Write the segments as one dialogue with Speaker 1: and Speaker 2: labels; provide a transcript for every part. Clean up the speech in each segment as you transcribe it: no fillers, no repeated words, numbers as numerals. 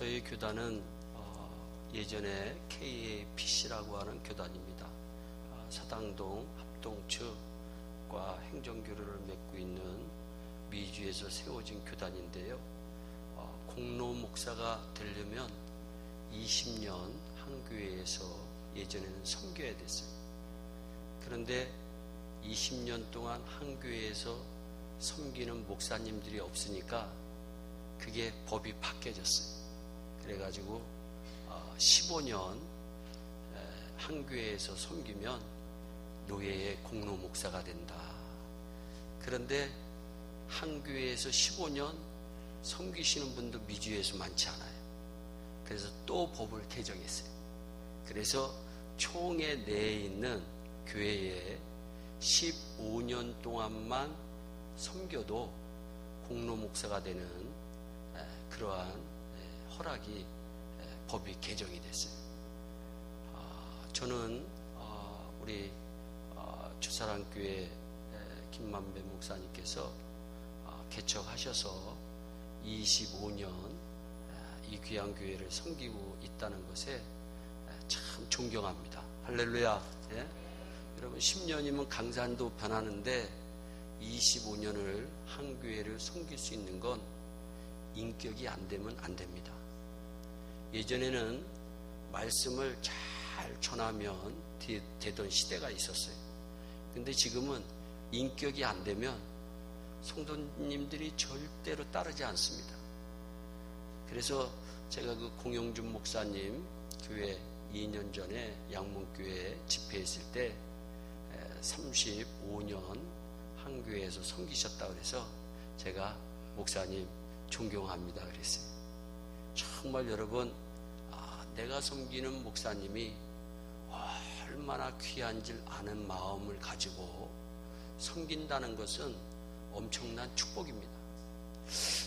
Speaker 1: 저희 교단은 예전에 KAPC라고 하는 교단입니다. 사당동 합동측과 행정교류를 맺고 있는 미주에서 세워진 교단인데요. 공로 목사가 되려면 20년 한 교회에서 예전에는 섬겨야 됐어요. 그런데 20년 동안 한 교회에서 섬기는 목사님들이 없으니까 그게 법이 바뀌어졌어요. 그래가지고 15년 한 교회에서 섬기면 노예의 공로 목사가 된다. 그런데 한 교회에서 15년 섬기시는 분도 미주에서 많지 않아요. 그래서 또 법을 개정했어요. 그래서 총회 내에 있는 교회에 15년 동안만 섬겨도 공로 목사가 되는 그러한 허락이 법이 개정이 됐어요. 저는 우리 주사랑교회 김만배 목사님께서 개척하셔서 25년 이 귀한 교회를 섬기고 있다는 것에 참 존경합니다. 할렐루야. 예? 여러분 10년이면 강산도 변하는데 25년을 한 교회를 섬길 수 있는 건 인격이 안 되면 안 됩니다. 예전에는 말씀을 잘 전하면 되던 시대가 있었어요. 근데 지금은 인격이 안 되면 성도님들이 절대로 따르지 않습니다. 그래서 제가 그 공영준 목사님 교회 2년 전에 양문교회 집회했을 때 35년 한 교회에서 섬기셨다고 그래서 제가 목사님 존경합니다 그랬어요. 정말 여러분 내가 섬기는 목사님이 얼마나 귀한 줄 아는 마음을 가지고 섬긴다는 것은 엄청난 축복입니다.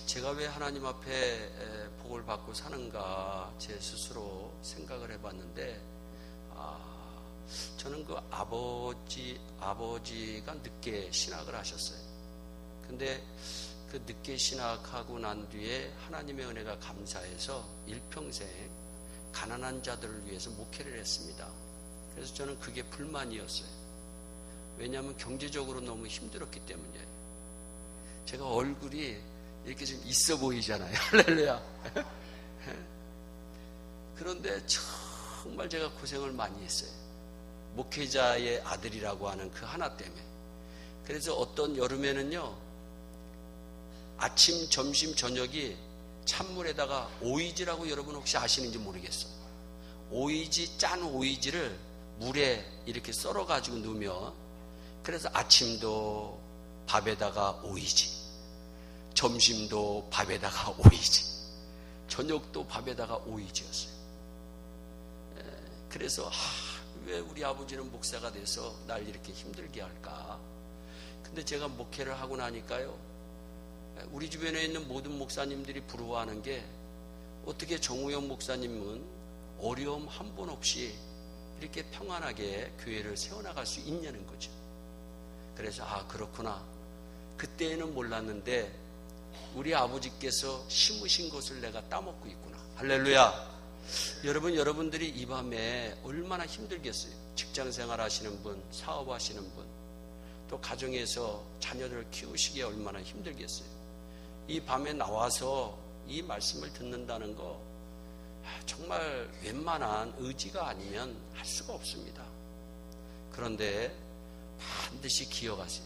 Speaker 1: 제가 왜 하나님 앞에 복을 받고 사는가 제 스스로 생각을 해봤는데 저는 그 아버지가 늦게 신학을 하셨어요. 근데 그 늦게 신학하고 난 뒤에 하나님의 은혜가 감사해서 일평생 가난한 자들을 위해서 목회를 했습니다. 그래서 저는 그게 불만이었어요. 왜냐하면 경제적으로 너무 힘들었기 때문이에요. 제가 얼굴이 이렇게 좀 있어 보이잖아요. 할렐루야. 그런데 정말 제가 고생을 많이 했어요. 목회자의 아들이라고 하는 그 하나 때문에. 그래서 어떤 여름에는요, 아침, 점심, 저녁이 찬물에다가 오이지라고 여러분 혹시 아시는지 모르겠어요. 오이지, 짠 오이지를 물에 이렇게 썰어가지고 넣으면, 그래서 아침도 밥에다가 오이지, 점심도 밥에다가 오이지, 저녁도 밥에다가 오이지였어요. 그래서 왜 우리 아버지는 목사가 돼서 날 이렇게 힘들게 할까? 근데 제가 목회를 하고 나니까요, 우리 주변에 있는 모든 목사님들이 부러워하는 게 어떻게 정우영 목사님은 어려움 한 번 없이 이렇게 평안하게 교회를 세워나갈 수 있냐는 거죠. 그래서 그렇구나. 그때는 몰랐는데 우리 아버지께서 심으신 것을 내가 따먹고 있구나. 할렐루야. 여러분들이 이 밤에 얼마나 힘들겠어요. 직장생활 하시는 분, 사업하시는 분, 또 가정에서 자녀를 키우시기에 얼마나 힘들겠어요. 이 밤에 나와서 이 말씀을 듣는다는 거 정말 웬만한 의지가 아니면 할 수가 없습니다. 그런데 반드시 기억하세요.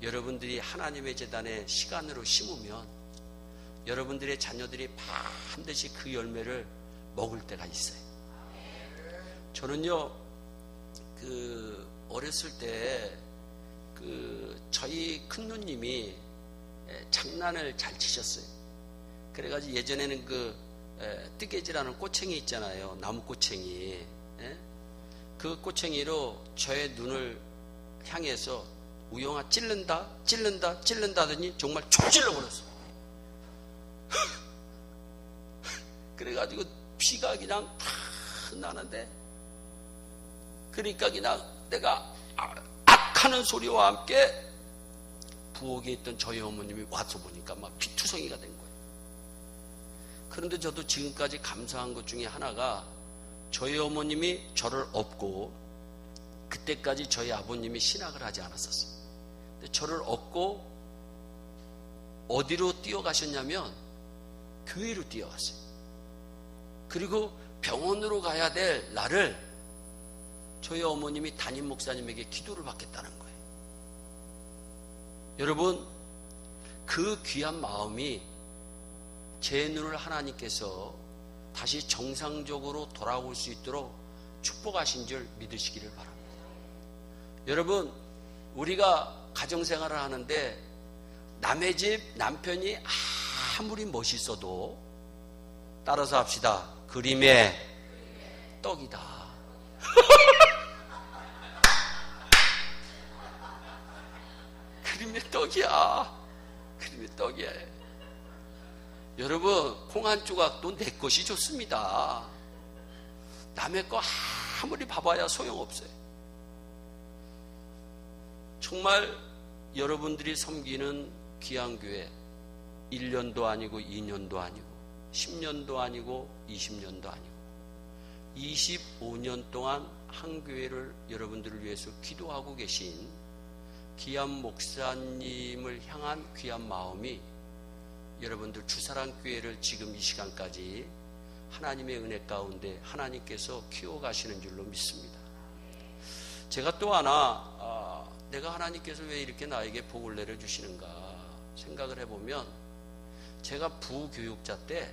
Speaker 1: 여러분들이 하나님의 재단에 시간으로 심으면 여러분들의 자녀들이 반드시 그 열매를 먹을 때가 있어요. 저는요, 어렸을 때 저희 큰 누님이 장난을 잘 치셨어요. 그래가지고 예전에는 뜨개질하는 꼬챙이 있잖아요. 나무 꼬챙이. 그 꼬챙이로 저의 눈을 향해서 우영아 찔른다 하더니 정말 촉 찔러버렸어. 그래가지고 피가 그냥 팍 나는데, 그러니까 그냥 내가 악하는 소리와 함께 부엌에 있던 저희 어머님이 와서 보니까 막 피투성이가 된 거예요. 그런데 저도 지금까지 감사한 것 중에 하나가 저희 어머님이 저를 업고, 그때까지 저희 아버님이 신학을 하지 않았었어요. 근데 저를 업고 어디로 뛰어가셨냐면 교회로 뛰어갔어요. 그리고 병원으로 가야 될 나를 저희 어머님이 담임 목사님에게 기도를 받겠다는 거예요. 여러분, 그 귀한 마음이 제 눈을 하나님께서 다시 정상적으로 돌아올 수 있도록 축복하신 줄 믿으시기를 바랍니다. 여러분, 우리가 가정생활을 하는데 남의 집 남편이 아무리 멋있어도, 따라서 합시다, 그림의 떡이다. 그림의 떡이야. 그림의 떡이야. 여러분, 콩 한 조각도 내 것이 좋습니다. 남의 거 아무리 봐봐야 소용없어요. 정말 여러분들이 섬기는 귀한 교회, 1년도 아니고 2년도 아니고 10년도 아니고 20년도 아니고 25년 동안 한 교회를 여러분들을 위해서 기도하고 계신 귀한 목사님을 향한 귀한 마음이 여러분들 주사랑교회를 지금 이 시간까지 하나님의 은혜 가운데 하나님께서 키워가시는 줄로 믿습니다. 제가 또 하나 내가 하나님께서 왜 이렇게 나에게 복을 내려주시는가 생각을 해보면, 제가 부교육자 때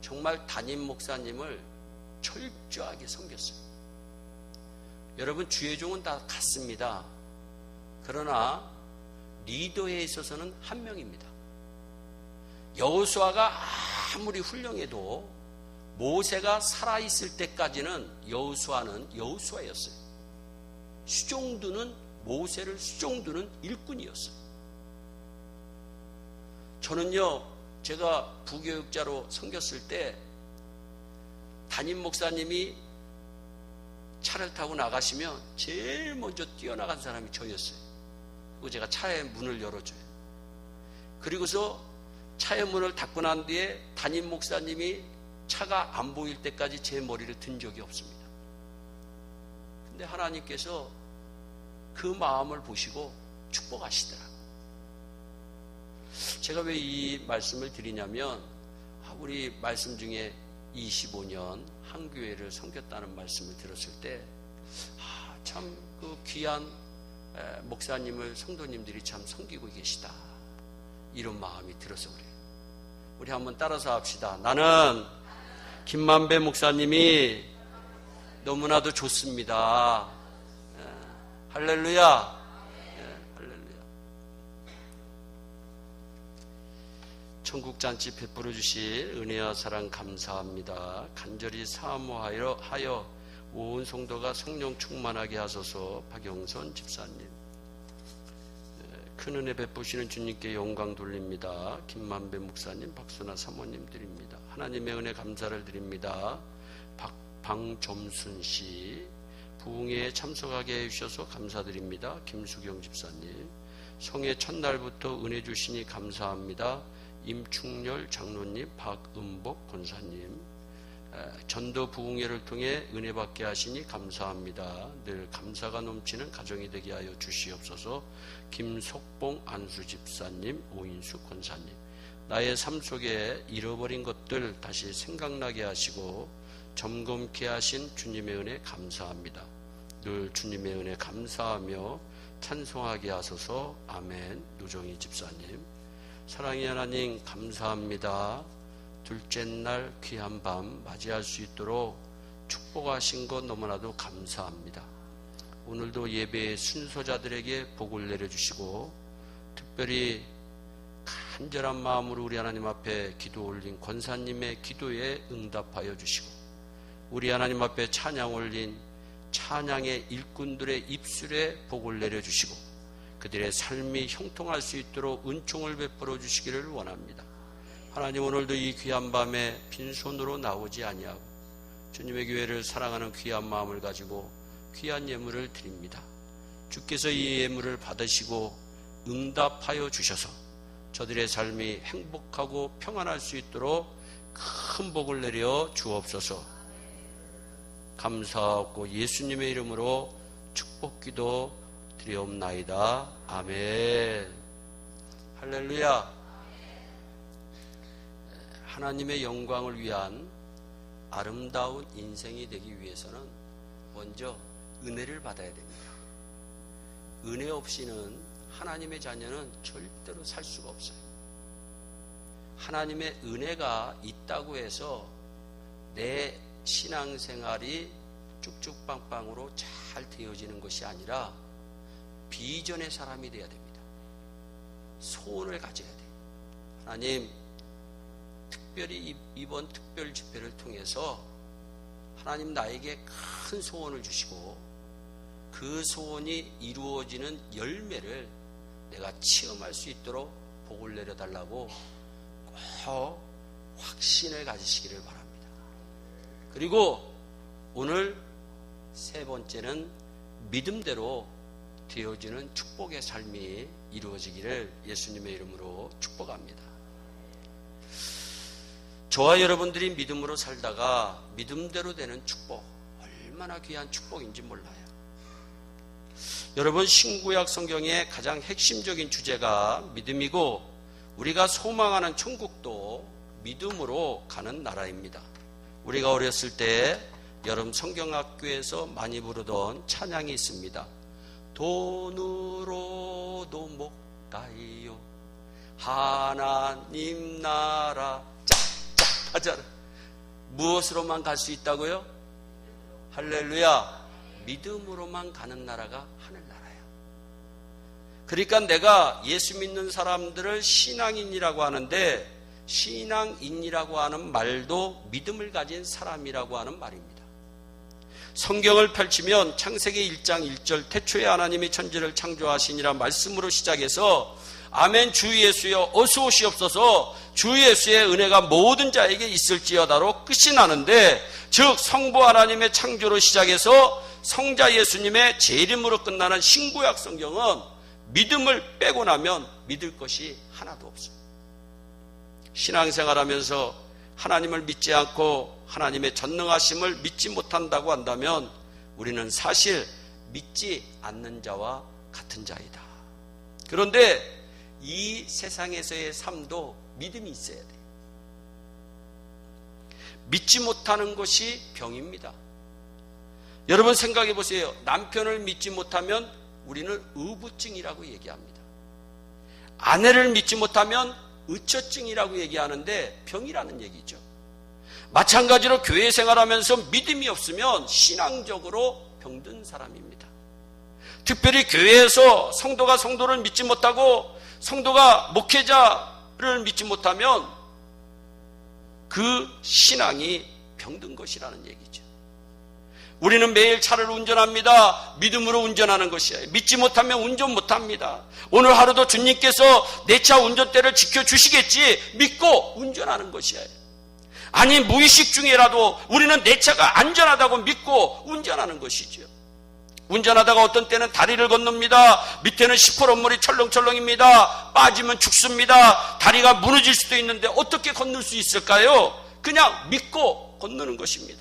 Speaker 1: 정말 담임 목사님을 철저하게 섬겼어요. 여러분, 주의 종은 다 같습니다. 그러나 리더에 있어서는 한 명입니다. 여호수아가 아무리 훌륭해도 모세가 살아있을 때까지는 여호수아는 여호수아였어요. 수종두는 모세를 수종두는 일꾼이었어요. 저는요, 제가 부교육자로 섬겼을 때 담임 목사님이 차를 타고 나가시면 제일 먼저 뛰어나간 사람이 저였어요. 그리고 제가 차의 문을 열어줘요. 그리고서 차의 문을 닫고 난 뒤에 담임 목사님이 차가 안 보일 때까지 제 머리를 든 적이 없습니다. 근데 하나님께서 그 마음을 보시고 축복하시더라고요. 제가 왜 이 말씀을 드리냐면, 우리 말씀 중에 25년 한 교회를 섬겼다는 말씀을 들었을 때, 참 그 귀한 목사님을 성도님들이 참 섬기고 계시다, 이런 마음이 들어서 그래요. 우리 한번 따라서 합시다. 나는 김만배 목사님이 너무나도 좋습니다. 할렐루야. 할렐루야. 천국잔치 베풀어 주실 은혜와 사랑 감사합니다. 간절히 사모하여 온 성도가 성령 충만하게 하소서. 박영선 집사님. 큰 은혜 베푸시는 주님께 영광 돌립니다. 김만배 목사님, 박순아 사모님 드립니다. 하나님의 은혜 감사를 드립니다. 방점순 씨, 부흥회에 참석하게 해주셔서 감사드립니다. 김수경 집사님, 성회 첫날부터 은혜 주시니 감사합니다. 임충렬 장로님, 박은복 권사님, 전도 부흥회를 통해 은혜 받게 하시니 감사합니다. 늘 감사가 넘치는 가정이 되게 하여 주시옵소서. 김석봉 안수 집사님, 오인수 권사님, 나의 삶 속에 잃어버린 것들 다시 생각나게 하시고 점검케 하신 주님의 은혜 감사합니다. 늘 주님의 은혜 감사하며 찬송하게 하소서. 아멘. 노정희 집사님, 사랑의 하나님 감사합니다. 둘째 날 귀한 밤 맞이할 수 있도록 축복하신 것 너무나도 감사합니다. 오늘도 예배의 순서자들에게 복을 내려주시고, 특별히 간절한 마음으로 우리 하나님 앞에 기도 올린 권사님의 기도에 응답하여 주시고, 우리 하나님 앞에 찬양 올린 찬양의 일꾼들의 입술에 복을 내려주시고, 그들의 삶이 형통할 수 있도록 은총을 베풀어 주시기를 원합니다. 하나님, 오늘도 이 귀한 밤에 빈손으로 나오지 아니하고 주님의 교회를 사랑하는 귀한 마음을 가지고 귀한 예물을 드립니다. 주께서 이 예물을 받으시고 응답하여 주셔서 저들의 삶이 행복하고 평안할 수 있도록 큰 복을 내려 주옵소서. 감사하고 예수님의 이름으로 축복기도 드리옵나이다. 아멘. 할렐루야. 하나님의 영광을 위한 아름다운 인생이 되기 위해서는 먼저 은혜를 받아야 됩니다. 은혜 없이는 하나님의 자녀는 절대로 살 수가 없어요. 하나님의 은혜가 있다고 해서 내 신앙생활이 쭉쭉빵빵으로 잘 되어지는 것이 아니라 비전의 사람이 되어야 됩니다. 소원을 가져야 돼요. 하나님, 특별히 이번 특별 집회를 통해서 하나님 나에게 큰 소원을 주시고 그 소원이 이루어지는 열매를 내가 체험할 수 있도록 복을 내려달라고 꼭 확신을 가지시기를 바랍니다. 그리고 오늘 세 번째는 믿음대로 되어지는 축복의 삶이 이루어지기를 예수님의 이름으로 축복합니다. 저와 여러분들이 믿음으로 살다가 믿음대로 되는 축복, 얼마나 귀한 축복인지 몰라요. 여러분, 신구약 성경의 가장 핵심적인 주제가 믿음이고 우리가 소망하는 천국도 믿음으로 가는 나라입니다. 우리가 어렸을 때 여름 성경학교에서 많이 부르던 찬양이 있습니다. 돈으로도 못 가요 하나님 나라. 짝짝 하잖아. 무엇으로만 갈 수 있다고요? 할렐루야. 믿음으로만 가는 나라가 하늘나라야. 그러니까 내가 예수 믿는 사람들을 신앙인이라고 하는데, 신앙인이라고 하는 말도 믿음을 가진 사람이라고 하는 말입니다. 성경을 펼치면 창세기 1장 1절 태초에 하나님이 천지를 창조하시니라 말씀으로 시작해서 아멘 주 예수여 어서 오시옵소서 주 예수의 은혜가 모든 자에게 있을지어다로 끝이 나는데, 즉 성부 하나님의 창조로 시작해서 성자 예수님의 재림으로 끝나는 신구약 성경은 믿음을 빼고 나면 믿을 것이 하나도 없어요. 신앙생활하면서 하나님을 믿지 않고 하나님의 전능하심을 믿지 못한다고 한다면 우리는 사실 믿지 않는 자와 같은 자이다. 그런데 이 세상에서의 삶도 믿음이 있어야 돼요. 믿지 못하는 것이 병입니다. 여러분 생각해 보세요. 남편을 믿지 못하면 우리는 의부증이라고 얘기합니다. 아내를 믿지 못하면 의처증이라고 얘기하는데 병이라는 얘기죠. 마찬가지로 교회 생활하면서 믿음이 없으면 신앙적으로 병든 사람입니다. 특별히 교회에서 성도가 성도를 믿지 못하고 성도가 목회자를 믿지 못하면 그 신앙이 병든 것이라는 얘기죠. 우리는 매일 차를 운전합니다. 믿음으로 운전하는 것이에요. 믿지 못하면 운전 못합니다. 오늘 하루도 주님께서 내 차 운전대를 지켜주시겠지 믿고 운전하는 것이에요. 아니 무의식 중에라도 우리는 내 차가 안전하다고 믿고 운전하는 것이죠. 운전하다가 어떤 때는 다리를 건넙니다. 밑에는 시퍼런물이 철렁철렁입니다. 빠지면 죽습니다. 다리가 무너질 수도 있는데 어떻게 건널 수 있을까요? 그냥 믿고 건너는 것입니다.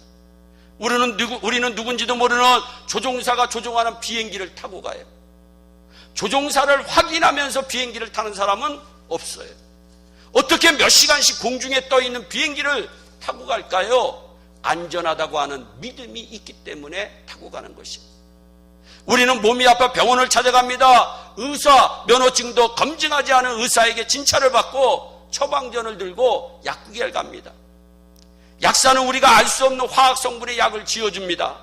Speaker 1: 우리는 누군지도 모르는 조종사가 조종하는 비행기를 타고 가요. 조종사를 확인하면서 비행기를 타는 사람은 없어요. 어떻게 몇 시간씩 공중에 떠 있는 비행기를 타고 갈까요? 안전하다고 하는 믿음이 있기 때문에 타고 가는 것입니다. 우리는 몸이 아파 병원을 찾아갑니다. 의사 면허증도 검증하지 않은 의사에게 진찰을 받고 처방전을 들고 약국에 갑니다. 약사는 우리가 알 수 없는 화학 성분의 약을 지어줍니다.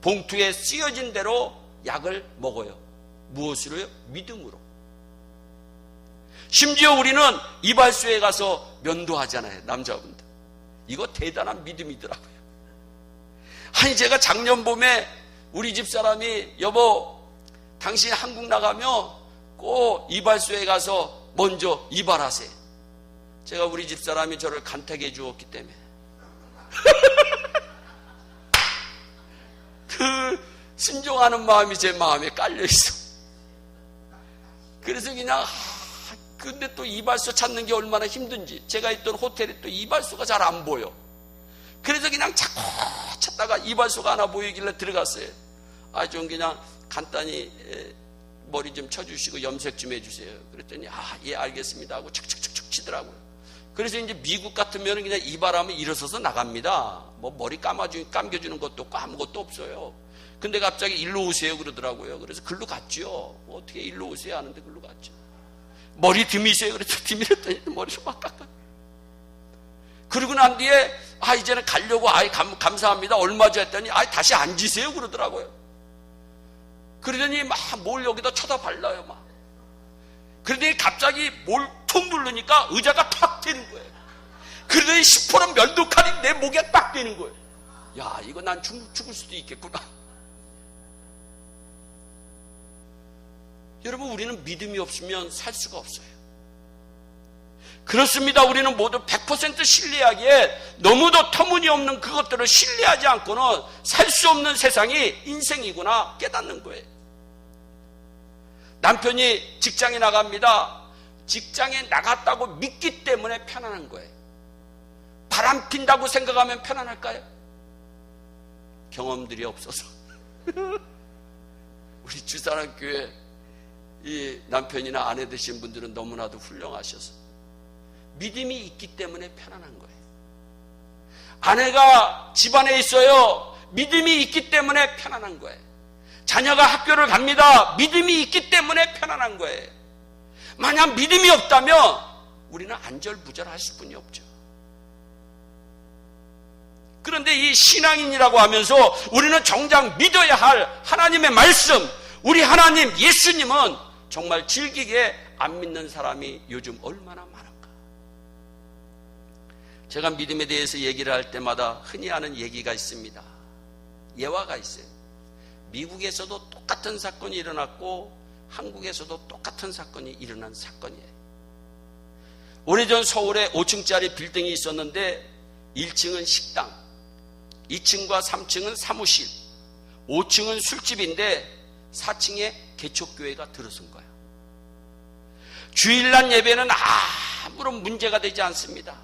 Speaker 1: 봉투에 쓰여진 대로 약을 먹어요. 무엇으로요? 믿음으로. 심지어 우리는 이발소에 가서 면도하잖아요. 남자분들. 이거 대단한 믿음이더라고요. 아니 제가 작년 봄에 우리 집사람이 여보 당신 한국 나가면 꼭 이발소에 가서 먼저 이발하세요. 제가 우리 집사람이 저를 간택해 주었기 때문에 그 순종하는 마음이 제 마음에 깔려 있어. 그래서 그냥 근데 또 이발소 찾는 게 얼마나 힘든지, 제가 있던 호텔에 또 이발소가 잘 안 보여. 그래서 그냥 자꾸 찾다가 이발소가 하나 보이길래 들어갔어요. 좀 그냥 간단히 머리 좀 쳐주시고 염색 좀 해주세요. 그랬더니 예 알겠습니다 하고 척척척척 치더라고요. 그래서 이제 미국 같으면 그냥 이발하면 일어서서 나갑니다. 뭐 머리 감겨주는 것도 없고 아무것도 없어요. 근데 갑자기 일로 오세요 그러더라고요. 그래서 글로 갔죠. 뭐 어떻게 일로 오세요 하는데 글로 갔죠. 머리 드미세요 그래서 드밀었더니 머리를 막 깎아. 그러고 난 뒤에 이제는 가려고 감사합니다 얼마죠 했더니 다시 앉으세요 그러더라고요. 그러더니 막 뭘 여기다 쳐다 발라요 막. 그러더니 갑자기 뭘 툭 누르니까 의자가 탁 되는 거예요. 그러더니 10% 면도칼이 내 목에 딱 되는 거예요. 야 이거 난 죽을 수도 있겠구나. 여러분 우리는 믿음이 없으면 살 수가 없어요. 그렇습니다. 우리는 모두 100% 신뢰하기에 너무도 터무니없는 그것들을 신뢰하지 않고는 살 수 없는 세상이 인생이구나 깨닫는 거예요. 남편이 직장에 나갑니다. 직장에 나갔다고 믿기 때문에 편안한 거예요. 바람 핀다고 생각하면 편안할까요? 경험들이 없어서. 우리 주사랑교회 이 남편이나 아내 되신 분들은 너무나도 훌륭하셔서 믿음이 있기 때문에 편안한 거예요. 아내가 집안에 있어요. 믿음이 있기 때문에 편안한 거예요. 자녀가 학교를 갑니다. 믿음이 있기 때문에 편안한 거예요. 만약 믿음이 없다면 우리는 안절부절하실 분이 없죠. 그런데 이 신앙인이라고 하면서 우리는 정작 믿어야 할 하나님의 말씀, 우리 하나님 예수님은 정말 즐기게 안 믿는 사람이 요즘 얼마나 많은가. 제가 믿음에 대해서 얘기를 할 때마다 흔히 하는 얘기가 있습니다. 예화가 있어요. 미국에서도 똑같은 사건이 일어났고 한국에서도 똑같은 사건이 일어난 사건이에요. 오래전 서울에 5층짜리 빌딩이 있었는데 1층은 식당, 2층과 3층은 사무실, 5층은 술집인데 4층에 개척교회가 들어선 거예요. 주일날 예배는 아무런 문제가 되지 않습니다.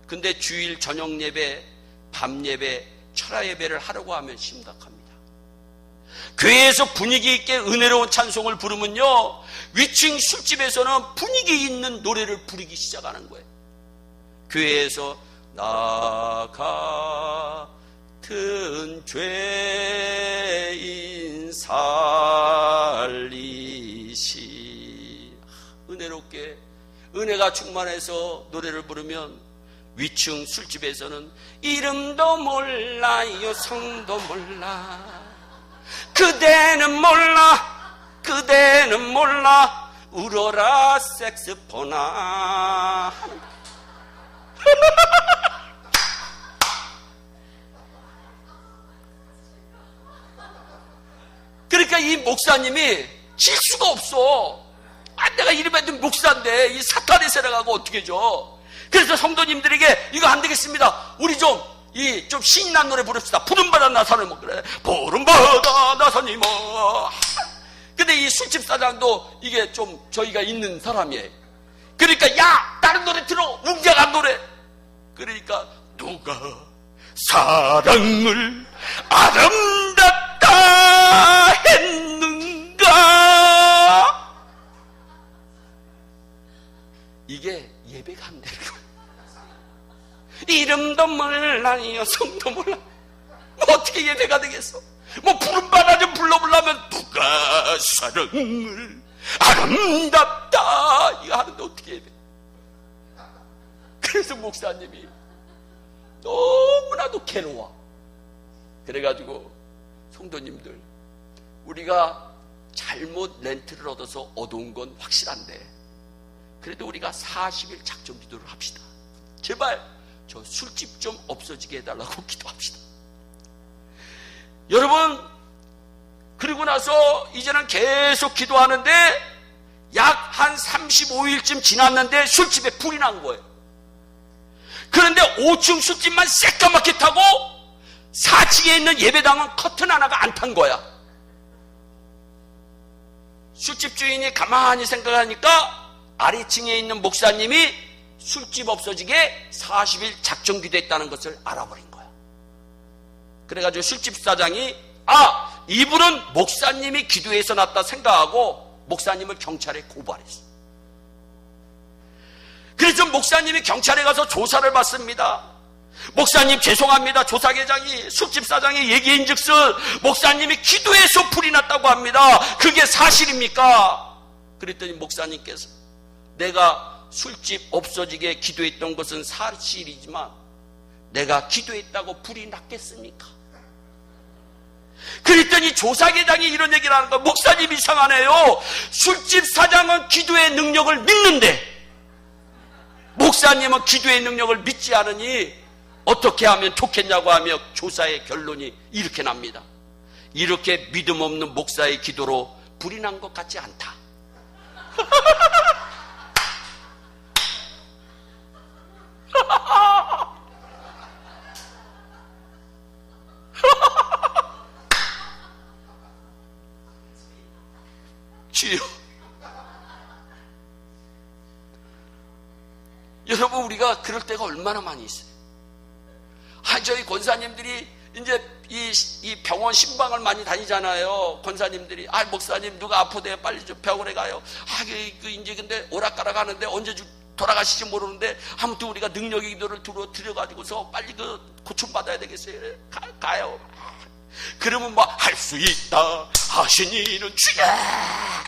Speaker 1: 근데 주일 저녁 예배, 밤 예배, 철야 예배를 하려고 하면 심각합니다. 교회에서 분위기 있게 은혜로운 찬송을 부르면요, 위층 술집에서는 분위기 있는 노래를 부르기 시작하는 거예요. 교회에서 나 같은 죄인 살리시, 은혜롭게 은혜가 충만해서 노래를 부르면 위층 술집에서는 이름도 몰라요 성도 몰라 그대는 몰라 울어라 색스포나. 그러니까 이 목사님이 질 수가 없어. 내가 이름에도 목사인데 이 사탄의 세력하고 어떻게 줘. 그래서 성도님들에게 이거 안 되겠습니다. 우리 좀 신난 노래 부릅시다. 푸른바다 나선을 먹으래. 푸른바다 나선이 뭐. 근데 이 술집 사장도 이게 좀 저희가 있는 사람이에요. 그러니까 야 다른 노래 들어. 웅장한 노래. 그러니까 누가 사랑을 아름답다 했는가. 이게 예배가 안 되는 거예요. 이름도 몰라요 성도 몰라. 뭐 어떻게 예배가 되겠어. 뭐 푸른바다 좀 불러보려면 누가 사랑을 아름답다 이거 하는데 어떻게 예배. 그래서 목사님이 너무나도 괴로워. 그래가지고 성도님들, 우리가 잘못 렌트를 얻어서 얻어온 건 확실한데 그래도 우리가 40일 작정 기도를 합시다. 제발 저 술집 좀 없어지게 해달라고 기도합시다. 여러분, 그리고 나서 이제는 계속 기도하는데 약 한 35일쯤 지났는데 술집에 불이 난 거예요. 그런데 5층 술집만 새까맣게 타고 4층에 있는 예배당은 커튼 하나가 안 탄 거야. 술집 주인이 가만히 생각하니까 아래층에 있는 목사님이 술집 없어지게 40일 작정 기도했다는 것을 알아버린 거야. 그래가지고 술집 사장이 이분은 목사님이 기도해서 났다 생각하고 목사님을 경찰에 고발했어. 그래서 목사님이 경찰에 가서 조사를 받습니다. 목사님 죄송합니다. 조사계장이 술집 사장의 얘기인즉슨 목사님이 기도해서 불이 났다고 합니다. 그게 사실입니까? 그랬더니 목사님께서 내가 술집 없어지게 기도했던 것은 사실이지만 내가 기도했다고 불이 났겠습니까? 그랬더니 조사계장이 이런 얘기를 하는 거예요. 목사님 이상하네요. 술집 사장은 기도의 능력을 믿는데 목사님은 기도의 능력을 믿지 않으니 어떻게 하면 좋겠냐고 하며 조사의 결론이 이렇게 납니다. 이렇게 믿음 없는 목사의 기도로 불이 난 것 같지 않다. 주여, 여러분 우리가 그럴 때가 얼마나 많이 있어요. 저희 권사님들이 이제 이 병원 신방을 많이 다니잖아요. 권사님들이 목사님 누가 아프대요, 빨리 좀 병원에 가요. 이제 근데 오락가락 하는데 언제 돌아가실지 모르는데 아무튼 우리가 능력의 기도를 드려가지고서 빨리 고침 받아야 되겠어요. 가요. 그러면 할 수 있다 하신 이는 주여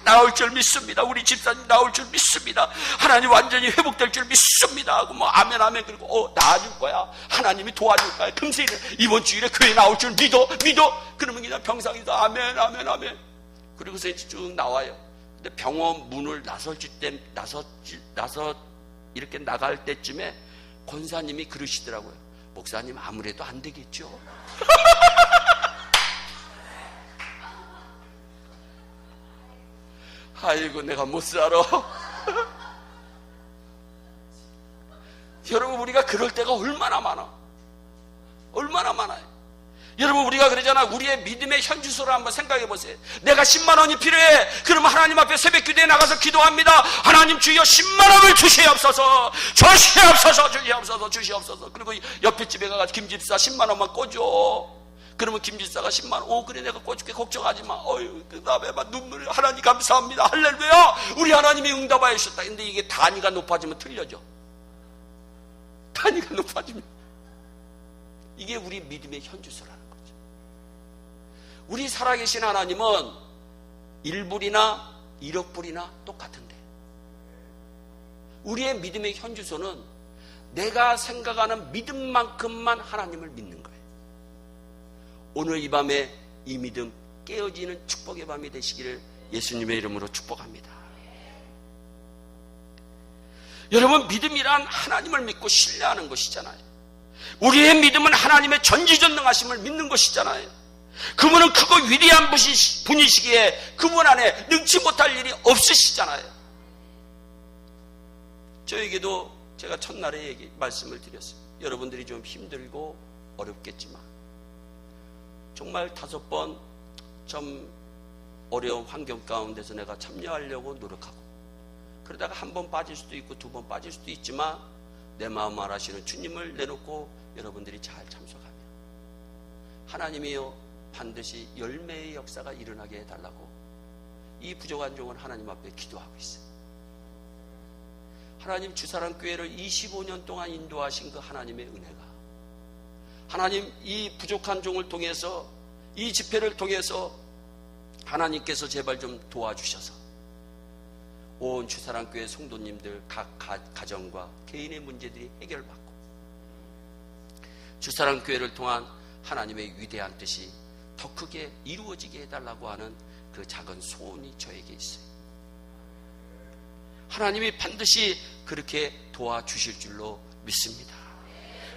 Speaker 1: 나올 줄 믿습니다. 우리 집사님 나올 줄 믿습니다. 하나님 완전히 회복될 줄 믿습니다 하고 아멘 아멘. 그리고 나아줄 거야. 하나님이 도와줄 거야. 금세 이번 주일에 교회 나올 줄 믿어. 그러면 그냥 병상에서 아멘 아멘 아멘. 그리고서 이제 쭉 나와요. 근데 병원 문을 이렇게 나갈 때쯤에 권사님이 그러시더라고요. 목사님 아무래도 안 되겠죠. 아이고 내가 못 살아. 여러분 우리가 그럴 때가 얼마나 많아요. 여러분 우리가 그러잖아. 우리의 믿음의 현주소를 한번 생각해 보세요. 내가 10만 원이 필요해. 그러면 하나님 앞에 새벽 기도에 나가서 기도합니다. 하나님 주여 10만 원을 주시옵소서. 주시옵소서. 그리고 옆에 집에 가서 김 집사 10만 원만 꽂어. 그러면 김 집사가 10만 원, 그래 내가 꽂을게 걱정하지 마. 그 다음에 막 눈물이 하나님 감사합니다. 할렐루야. 우리 하나님이 응답하여 주셨다. 근데 이게 단위가 높아지면 틀려져. 단위가 높아지면 이게 우리 믿음의 현주소라는 거죠. 우리 살아계신 하나님은 1불이나 1억 불이나 똑같은데 우리의 믿음의 현주소는 내가 생각하는 믿음만큼만 하나님을 믿는 거예요. 오늘 이 밤에 이 믿음 깨어지는 축복의 밤이 되시기를 예수님의 이름으로 축복합니다. 여러분 믿음이란 하나님을 믿고 신뢰하는 것이잖아요. 우리의 믿음은 하나님의 전지전능하심을 믿는 것이잖아요. 그분은 크고 위대한 분이시기에 그분 안에 능치 못할 일이 없으시잖아요. 저에게도 제가 첫날에 말씀을 드렸어요. 여러분들이 좀 힘들고 어렵겠지만 정말 5번 좀 어려운 환경 가운데서 내가 참여하려고 노력하고 그러다가 1번 빠질 수도 있고 2번 빠질 수도 있지만 내 마음 알아시는 주님을 내놓고 여러분들이 잘 참석하면 하나님이요 반드시 열매의 역사가 일어나게 해달라고 이 부족한 종은 하나님 앞에 기도하고 있어요. 하나님 주사랑교회를 25년 동안 인도하신 그 하나님의 은혜가 하나님 이 부족한 종을 통해서 이 집회를 통해서 하나님께서 제발 좀 도와주셔서 온 주사랑교회 성도님들 각 가정과 개인의 문제들이 해결받고 주사랑교회를 통한 하나님의 위대한 뜻이 더 크게 이루어지게 해달라고 하는 그 작은 소원이 저에게 있어요. 하나님이 반드시 그렇게 도와주실 줄로 믿습니다.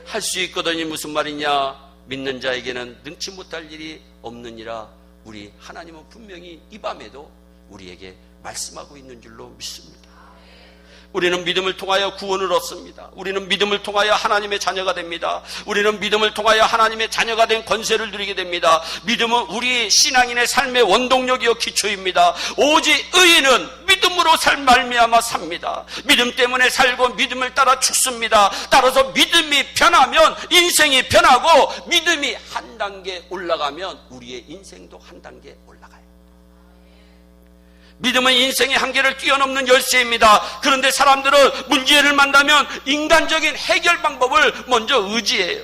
Speaker 1: 할 수 있거든요. 무슨 말이냐? 믿는 자에게는 능치 못할 일이 없느니라. 우리 하나님은 분명히 이 밤에도 우리에게 말씀하고 있는 줄로 믿습니다. 우리는 믿음을 통하여 구원을 얻습니다. 우리는 믿음을 통하여 하나님의 자녀가 됩니다. 우리는 믿음을 통하여 하나님의 자녀가 된 권세를 누리게 됩니다. 믿음은 우리 신앙인의 삶의 원동력이요 기초입니다. 오직 의인은 믿음 믿음으로 말미암아 삽니다. 믿음 때문에 살고 믿음을 따라 죽습니다. 따라서 믿음이 변하면 인생이 변하고, 믿음이 한 단계 올라가면 우리의 인생도 한 단계 올라가요. 믿음은 인생의 한계를 뛰어넘는 열쇠입니다. 그런데 사람들은 문제를 만나면 인간적인 해결 방법을 먼저 의지해요.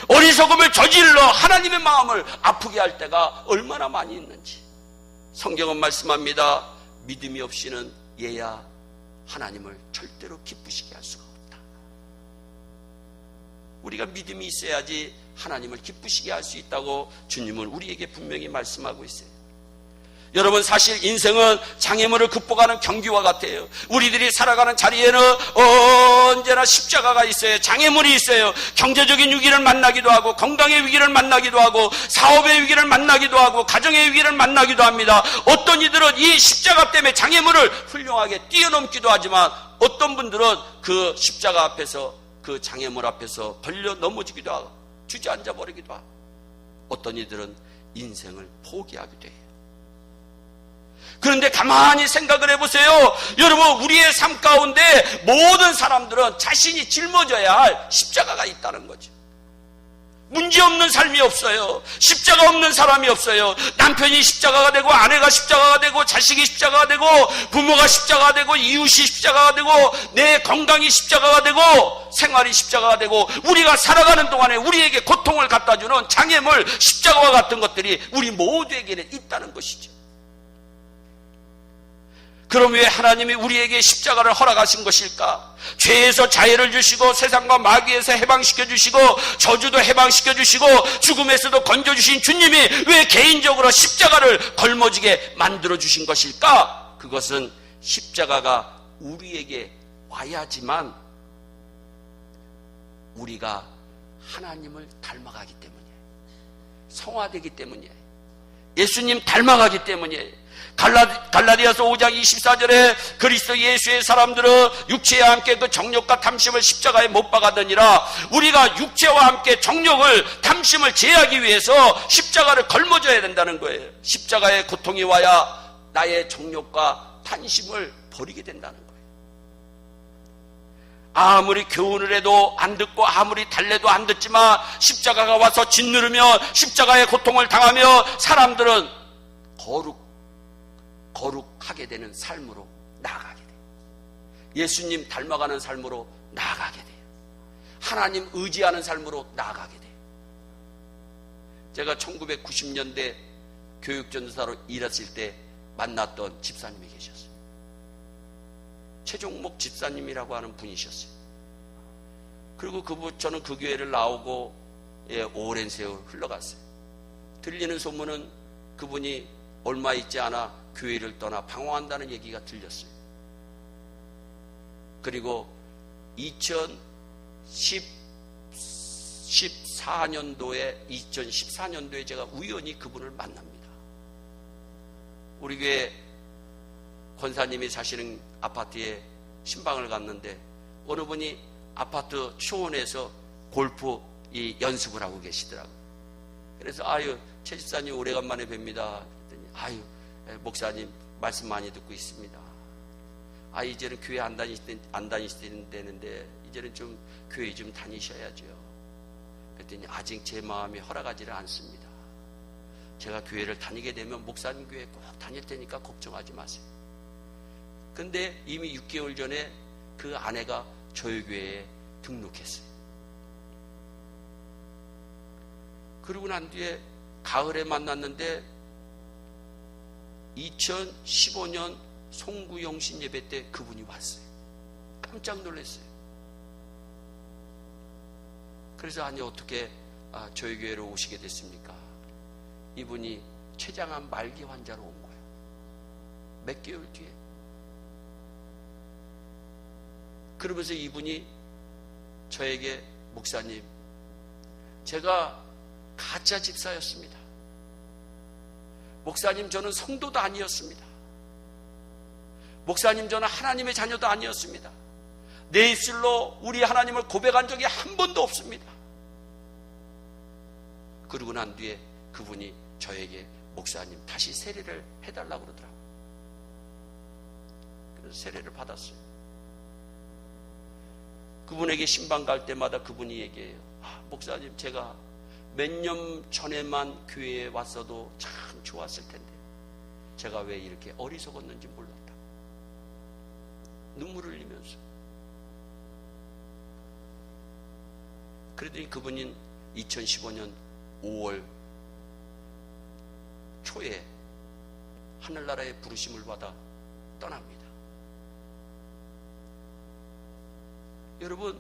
Speaker 1: 어리석음을 저질러 하나님의 마음을 아프게 할 때가 얼마나 많이 있는지. 성경은 말씀합니다. 믿음이 없이는 얘야 하나님을 절대로 기쁘시게 할 수가 없다. 우리가 믿음이 있어야지 하나님을 기쁘시게 할 수 있다고 주님은 우리에게 분명히 말씀하고 있어요. 여러분, 사실 인생은 장애물을 극복하는 경기와 같아요. 우리들이 살아가는 자리에는 언제나 십자가가 있어요. 장애물이 있어요. 경제적인 위기를 만나기도 하고, 건강의 위기를 만나기도 하고, 사업의 위기를 만나기도 하고, 가정의 위기를 만나기도 합니다. 어떤 이들은 이 십자가 때문에 장애물을 훌륭하게 뛰어넘기도 하지만, 어떤 분들은 그 십자가 앞에서, 그 장애물 앞에서 걸려 넘어지기도 하고 주저앉아 버리기도 하고, 어떤 이들은 인생을 포기하기도 해요. 그런데 가만히 생각을 해보세요. 여러분, 우리의 삶 가운데 모든 사람들은 자신이 짊어져야 할 십자가가 있다는 거죠. 문제없는 삶이 없어요. 십자가 없는 사람이 없어요. 남편이 십자가가 되고, 아내가 십자가가 되고, 자식이 십자가가 되고, 부모가 십자가가 되고, 이웃이 십자가가 되고, 내 건강이 십자가가 되고, 생활이 십자가가 되고, 우리가 살아가는 동안에 우리에게 고통을 갖다주는 장애물, 십자가와 같은 것들이 우리 모두에게는 있다는 것이죠. 그럼 왜 하나님이 우리에게 십자가를 허락하신 것일까? 죄에서 자유를 주시고, 세상과 마귀에서 해방시켜 주시고, 저주도 해방시켜 주시고, 죽음에서도 건져주신 주님이 왜 개인적으로 십자가를 걸머지게 만들어 주신 것일까? 그것은 십자가가 우리에게 와야지만 우리가 하나님을 닮아가기 때문이에요. 성화되기 때문이에요. 예수님 닮아가기 때문이에요. 갈라디아서 5장 24절에 그리스도 예수의 사람들은 육체와 함께 그 정욕과 탐심을 십자가에 못 박아더니라. 우리가 육체와 함께 정욕을, 탐심을 제하기 위해서 십자가를 걸머져야 된다는 거예요. 십자가의 고통이 와야 나의 정욕과 탐심을 버리게 된다는 거예요. 아무리 교훈을 해도 안 듣고, 아무리 달래도 안 듣지만 십자가가 와서 짓누르며 십자가의 고통을 당하며 사람들은 거룩하게 되는 삶으로 나아가게 돼요. 예수님 닮아가는 삶으로 나아가게 돼요. 하나님 의지하는 삶으로 나아가게 돼요. 제가 1990년대 교육전도사로 일했을 때 만났던 집사님이 계셨어요. 최종목 집사님이라고 하는 분이셨어요. 그리고 저는 그 교회를 나오고 오랜 세월 흘러갔어요. 들리는 소문은 그분이 얼마 있지 않아 교회를 떠나 방황한다는 얘기가 들렸어요. 그리고 2014년도에 제가 우연히 그분을 만납니다. 우리 교회 권사님이 사시는 아파트에 신방을 갔는데 어느 분이 아파트 초원에서 골프 연습을 하고 계시더라고요. 그래서 최 집사님 오래간만에 뵙니다. 그랬더니 목사님 말씀 많이 듣고 있습니다. 이제는 교회 안 다니시는데 이제는 좀 교회 좀 다니셔야죠. 그랬더니 아직 제 마음이 허락하지를 않습니다. 제가 교회를 다니게 되면 목사님 교회 꼭 다닐 테니까 걱정하지 마세요. 근데 이미 6개월 전에 그 아내가 저희 교회에 등록했어요. 그러고 난 뒤에 가을에 만났는데 2015년 송구영신 예배 때 그분이 왔어요. 깜짝 놀랐어요. 그래서 어떻게 저희 교회로 오시게 됐습니까? 이분이 췌장암 말기 환자로 온 거예요. 몇 개월 뒤에. 그러면서 이분이 저에게 목사님, 제가 가짜 집사였습니다. 목사님, 저는 성도도 아니었습니다. 목사님, 저는 하나님의 자녀도 아니었습니다. 내 입술로 우리 하나님을 고백한 적이 한 번도 없습니다. 그러고 난 뒤에 그분이 저에게 목사님 다시 세례를 해달라고 그러더라고요. 세례를 받았어요. 그분에게 신방 갈 때마다 그분이 얘기해요. 목사님, 제가 몇 년 전에만 교회에 왔어도 참 좋았을 텐데 제가 왜 이렇게 어리석었는지 몰랐다. 눈물을 흘리면서. 그러더니 그분은 2015년 5월 초에 하늘나라의 부르심을 받아 떠납니다. 여러분,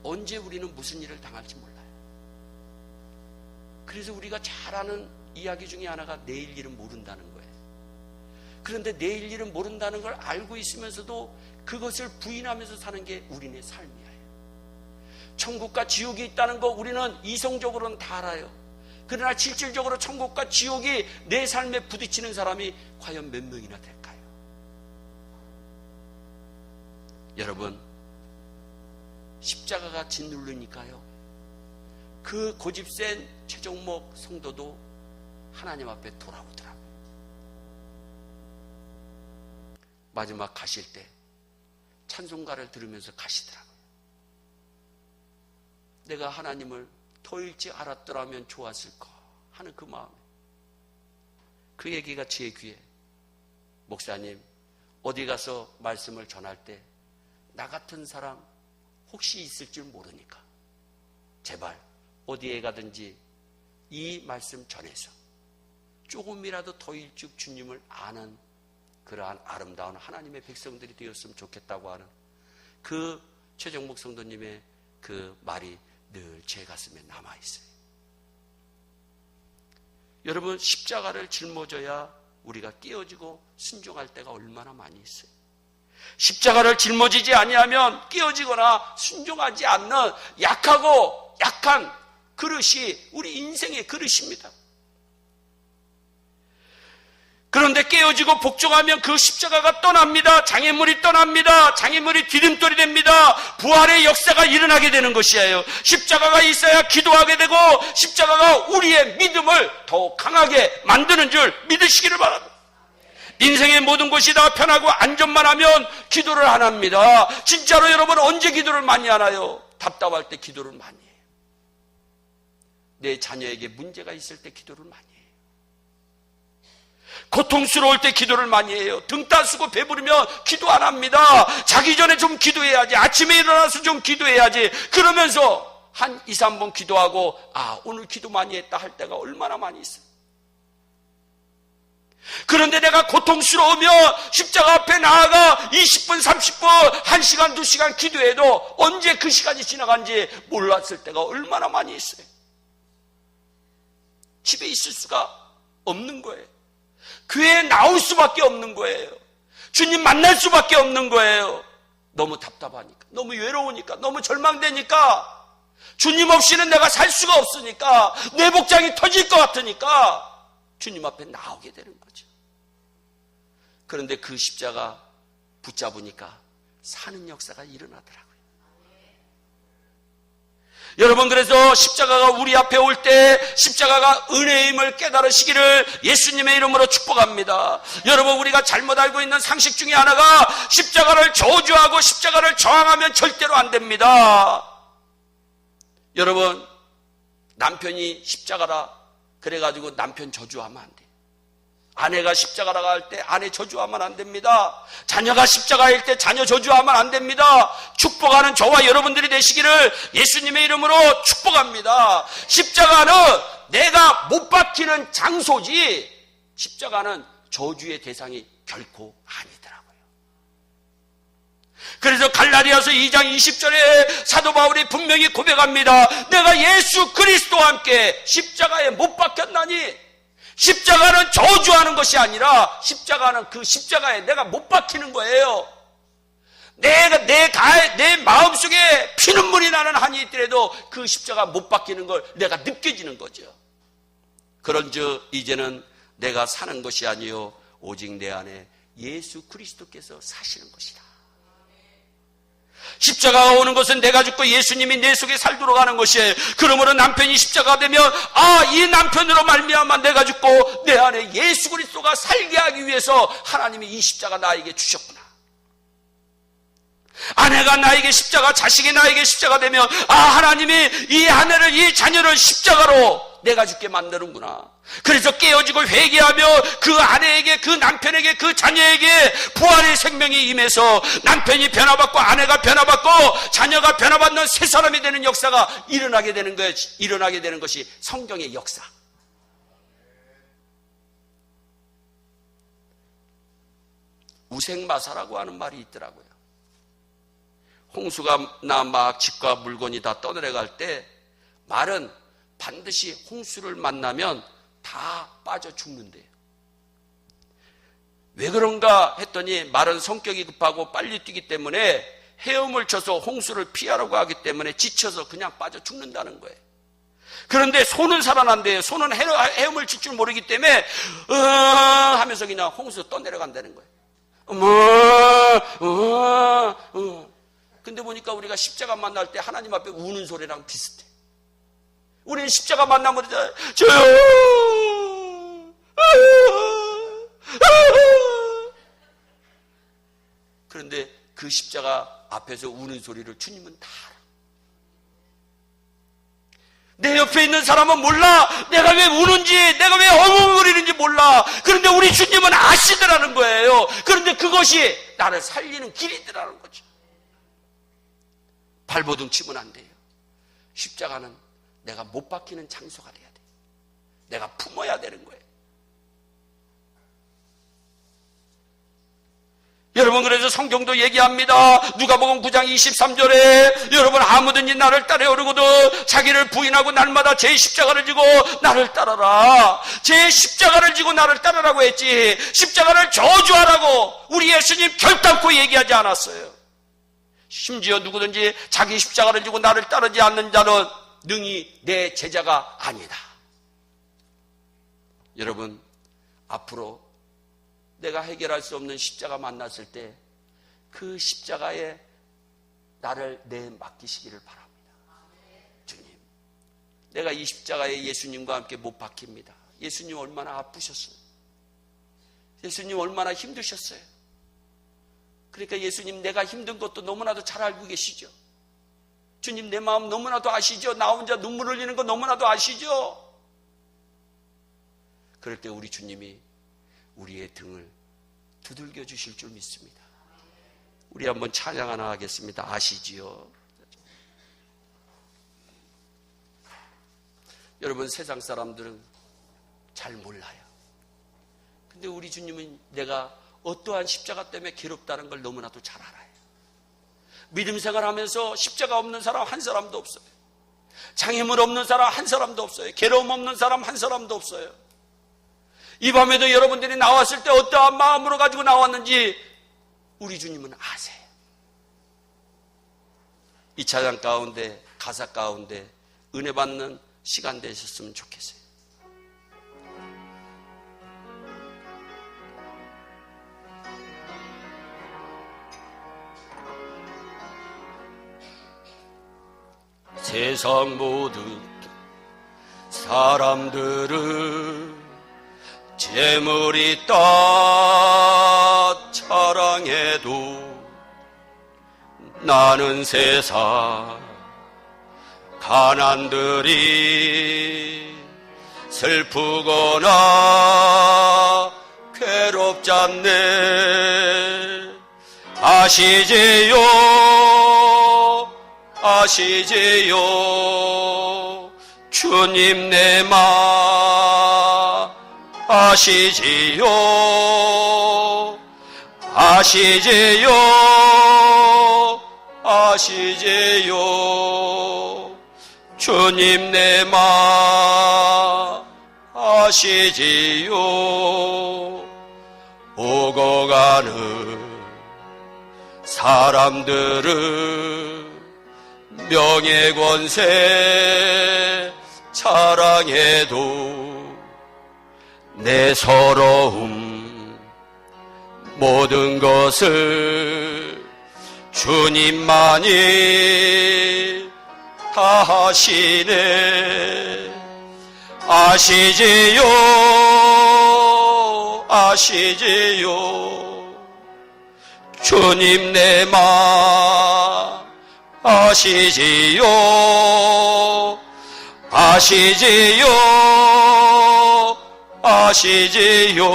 Speaker 1: 언제 우리는 무슨 일을 당할지 몰라요. 그래서 우리가 잘 아는 이야기 중에 하나가 내일 일은 모른다는 거예요. 그런데 내일 일은 모른다는 걸 알고 있으면서도 그것을 부인하면서 사는 게 우리네 삶이에요. 천국과 지옥이 있다는 거 우리는 이성적으로는 다 알아요. 그러나 실질적으로 천국과 지옥이 내 삶에 부딪히는 사람이 과연 몇 명이나 될까요? 여러분, 십자가가 짓누르니까요, 그 고집센 최종목 성도도 하나님 앞에 돌아오더라고요. 마지막 가실 때 찬송가를 들으면서 가시더라고요. 내가 하나님을 더 일찍 알았더라면 좋았을까 하는 그 마음에, 그 얘기가 제 귀에, 목사님, 어디 가서 말씀을 전할 때 나 같은 사람 혹시 있을 줄 모르니까 제발 어디에 가든지 이 말씀 전해서 조금이라도 더 일찍 주님을 아는 그러한 아름다운 하나님의 백성들이 되었으면 좋겠다고 하는 그 최정목 성도님의 그 말이 늘 제 가슴에 남아있어요. 여러분, 십자가를 짊어져야 우리가 깨어지고 순종할 때가 얼마나 많이 있어요. 십자가를 짊어지지 아니하면 깨어지거나 순종하지 않는 약하고 약한 그릇이 우리 인생의 그릇입니다. 그런데 깨어지고 복종하면 그 십자가가 떠납니다. 장애물이 떠납니다. 장애물이 디딤돌이 됩니다. 부활의 역사가 일어나게 되는 것이에요. 십자가가 있어야 기도하게 되고 십자가가 우리의 믿음을 더욱 강하게 만드는 줄 믿으시기를 바랍니다. 인생의 모든 것이 다 편하고 안전만 하면 기도를 안 합니다. 진짜로 여러분, 언제 기도를 많이 하나요? 답답할 때 기도를 많이 해요. 내 자녀에게 문제가 있을 때 기도를 많이 해요. 고통스러울 때 기도를 많이 해요. 등 따쓰고 배부르면 기도 안 합니다. 자기 전에 좀 기도해야지. 아침에 일어나서 좀 기도해야지. 그러면서 한 2, 3번 기도하고 오늘 기도 많이 했다 할 때가 얼마나 많이 있어요. 그런데 내가 고통스러우면 십자가 앞에 나아가 20분, 30분, 1시간, 2시간 기도해도 언제 그 시간이 지나간지 몰랐을 때가 얼마나 많이 있어요. 집에 있을 수가 없는 거예요. 교회에 나올 수밖에 없는 거예요. 주님 만날 수밖에 없는 거예요. 너무 답답하니까, 너무 외로우니까, 너무 절망되니까, 주님 없이는 내가 살 수가 없으니까, 내 복장이 터질 것 같으니까 주님 앞에 나오게 되는 거죠. 그런데 그 십자가 붙잡으니까 사는 역사가 일어나더라고요. 여러분, 그래서 십자가가 우리 앞에 올 때 십자가가 은혜의 힘을 깨달으시기를 예수님의 이름으로 축복합니다. 여러분, 우리가 잘못 알고 있는 상식 중에 하나가 십자가를 저주하고 십자가를 저항하면 절대로 안 됩니다. 여러분, 남편이 십자가라 그래가지고 남편 저주하면 안 돼요. 아내가 십자가라고 할 때 아내 저주하면 안 됩니다. 자녀가 십자가일 때 자녀 저주하면 안 됩니다. 축복하는 저와 여러분들이 되시기를 예수님의 이름으로 축복합니다. 십자가는 내가 못 박히는 장소지, 십자가는 저주의 대상이 결코 아니더라고요. 그래서 갈라디아서 2장 20절에 사도 바울이 분명히 고백합니다. 내가 예수 그리스도와 함께 십자가에 못 박혔나니, 십자가는 저주하는 것이 아니라 십자가는 그 십자가에 내가 못 박히는 거예요. 내 마음속에 피눈물이 나는 한이 있더라도 그 십자가 못 박히는 걸 내가 느껴지는 거죠. 그런즉 이제는 내가 사는 것이 아니요 오직 내 안에 예수 그리스도께서 사시는 것이다. 십자가가 오는 것은 내가 죽고 예수님이 내 속에 살도록 하는 것이에요. 그러므로 남편이 십자가 되면 이 남편으로 말미암아 내가 죽고 내 안에 예수 그리스도가 살게 하기 위해서 하나님이 이 십자가 나에게 주셨구나. 아내가 나에게 십자가, 자식이 나에게 십자가 되면 하나님이 이 아내를, 이 자녀를 십자가로 내가 죽게 만드는구나. 그래서 깨어지고 회개하며 그 아내에게, 그 남편에게, 그 자녀에게 부활의 생명이 임해서 남편이 변화받고 아내가 변화받고 자녀가 변화받는 새 사람이 되는 역사가 일어나게 되는 것이 성경의 역사. 우생마사라고 하는 말이 있더라고요. 홍수가 나 막 집과 물건이 다 떠내려갈 때 말은 반드시 홍수를 만나면 다 빠져 죽는데요. 왜 그런가 했더니 말은 성격이 급하고 빨리 뛰기 때문에 헤엄을 쳐서 홍수를 피하려고 하기 때문에 지쳐서 그냥 빠져 죽는다는 거예요. 그런데 소는 살아난대요. 소는 헤엄을 칠 줄 모르기 때문에 하면서 그냥 홍수 떠내려간다는 거예요. 근데 보니까 우리가 십자가 만날 때 하나님 앞에 우는 소리랑 비슷해. 우리는 십자가 만나면 저요. 그런데 그 십자가 앞에서 우는 소리를 주님은 다 알아. 내 옆에 있는 사람은 몰라. 내가 왜 우는지, 내가 왜 엉엉거리는지 몰라. 그런데 우리 주님은 아시더라는 거예요. 그런데 그것이 나를 살리는 길이더라는 거죠. 발버둥 치면 안 돼요. 십자가는 내가 못 박히는 장소가 돼야 돼요. 내가 품어야 되는 거예요. 여러분, 그래서 성경도 얘기합니다. 누가복음 9장 23절에 여러분, 아무든지 나를 따르거든 자기를 부인하고 날마다 제 십자가를 지고 나를 따르라. 제 십자가를 지고 나를 따르라고 했지, 십자가를 저주하라고 우리 예수님 결단코 얘기하지 않았어요. 심지어 누구든지 자기 십자가를 지고 나를 따르지 않는 자는 능히 내 제자가 아니다. 여러분, 앞으로 내가 해결할 수 없는 십자가 만났을 때 그 십자가에 나를 맡기시기를 바랍니다. 주님, 내가 이 십자가에 예수님과 함께 못 박힙니다. 예수님 얼마나 아프셨어요. 예수님 얼마나 힘드셨어요. 그러니까 예수님, 내가 힘든 것도 너무나도 잘 알고 계시죠. 주님, 내 마음 너무나도 아시죠. 나 혼자 눈물 흘리는 거 너무나도 아시죠. 그럴 때 우리 주님이 우리의 등을 두들겨 주실 줄 믿습니다. 우리 한번 찬양 하나 하겠습니다. 아시지요? 여러분, 세상 사람들은 잘 몰라요. 근데 우리 주님은 내가 어떠한 십자가 때문에 괴롭다는 걸 너무나도 잘 알아요. 믿음 생활하면서 십자가 없는 사람 한 사람도 없어요. 장애물 없는 사람 한 사람도 없어요. 괴로움 없는 사람 한 사람도 없어요. 이 밤에도 여러분들이 나왔을 때 어떠한 마음으로 가지고 나왔는지 우리 주님은 아세요. 이 찬양 가운데, 가사 가운데 은혜 받는 시간 되셨으면 좋겠어요. 세상 모든 사람들은 재물이 있다 자랑해도 나는 세상 가난들이 슬프거나 괴롭지 않네. 아시지요, 아시지요, 주님 내 맘 아시지요, 아시지요, 아시지요, 주님 내 맘 아시지요. 오고 가는 사람들은 명예 권세 자랑해도 내 서러움 모든 것을 주님만이 다 하시네. 아시지요, 아시지요. 주님 내 맘 아시지요, 아시지요, 아시지요.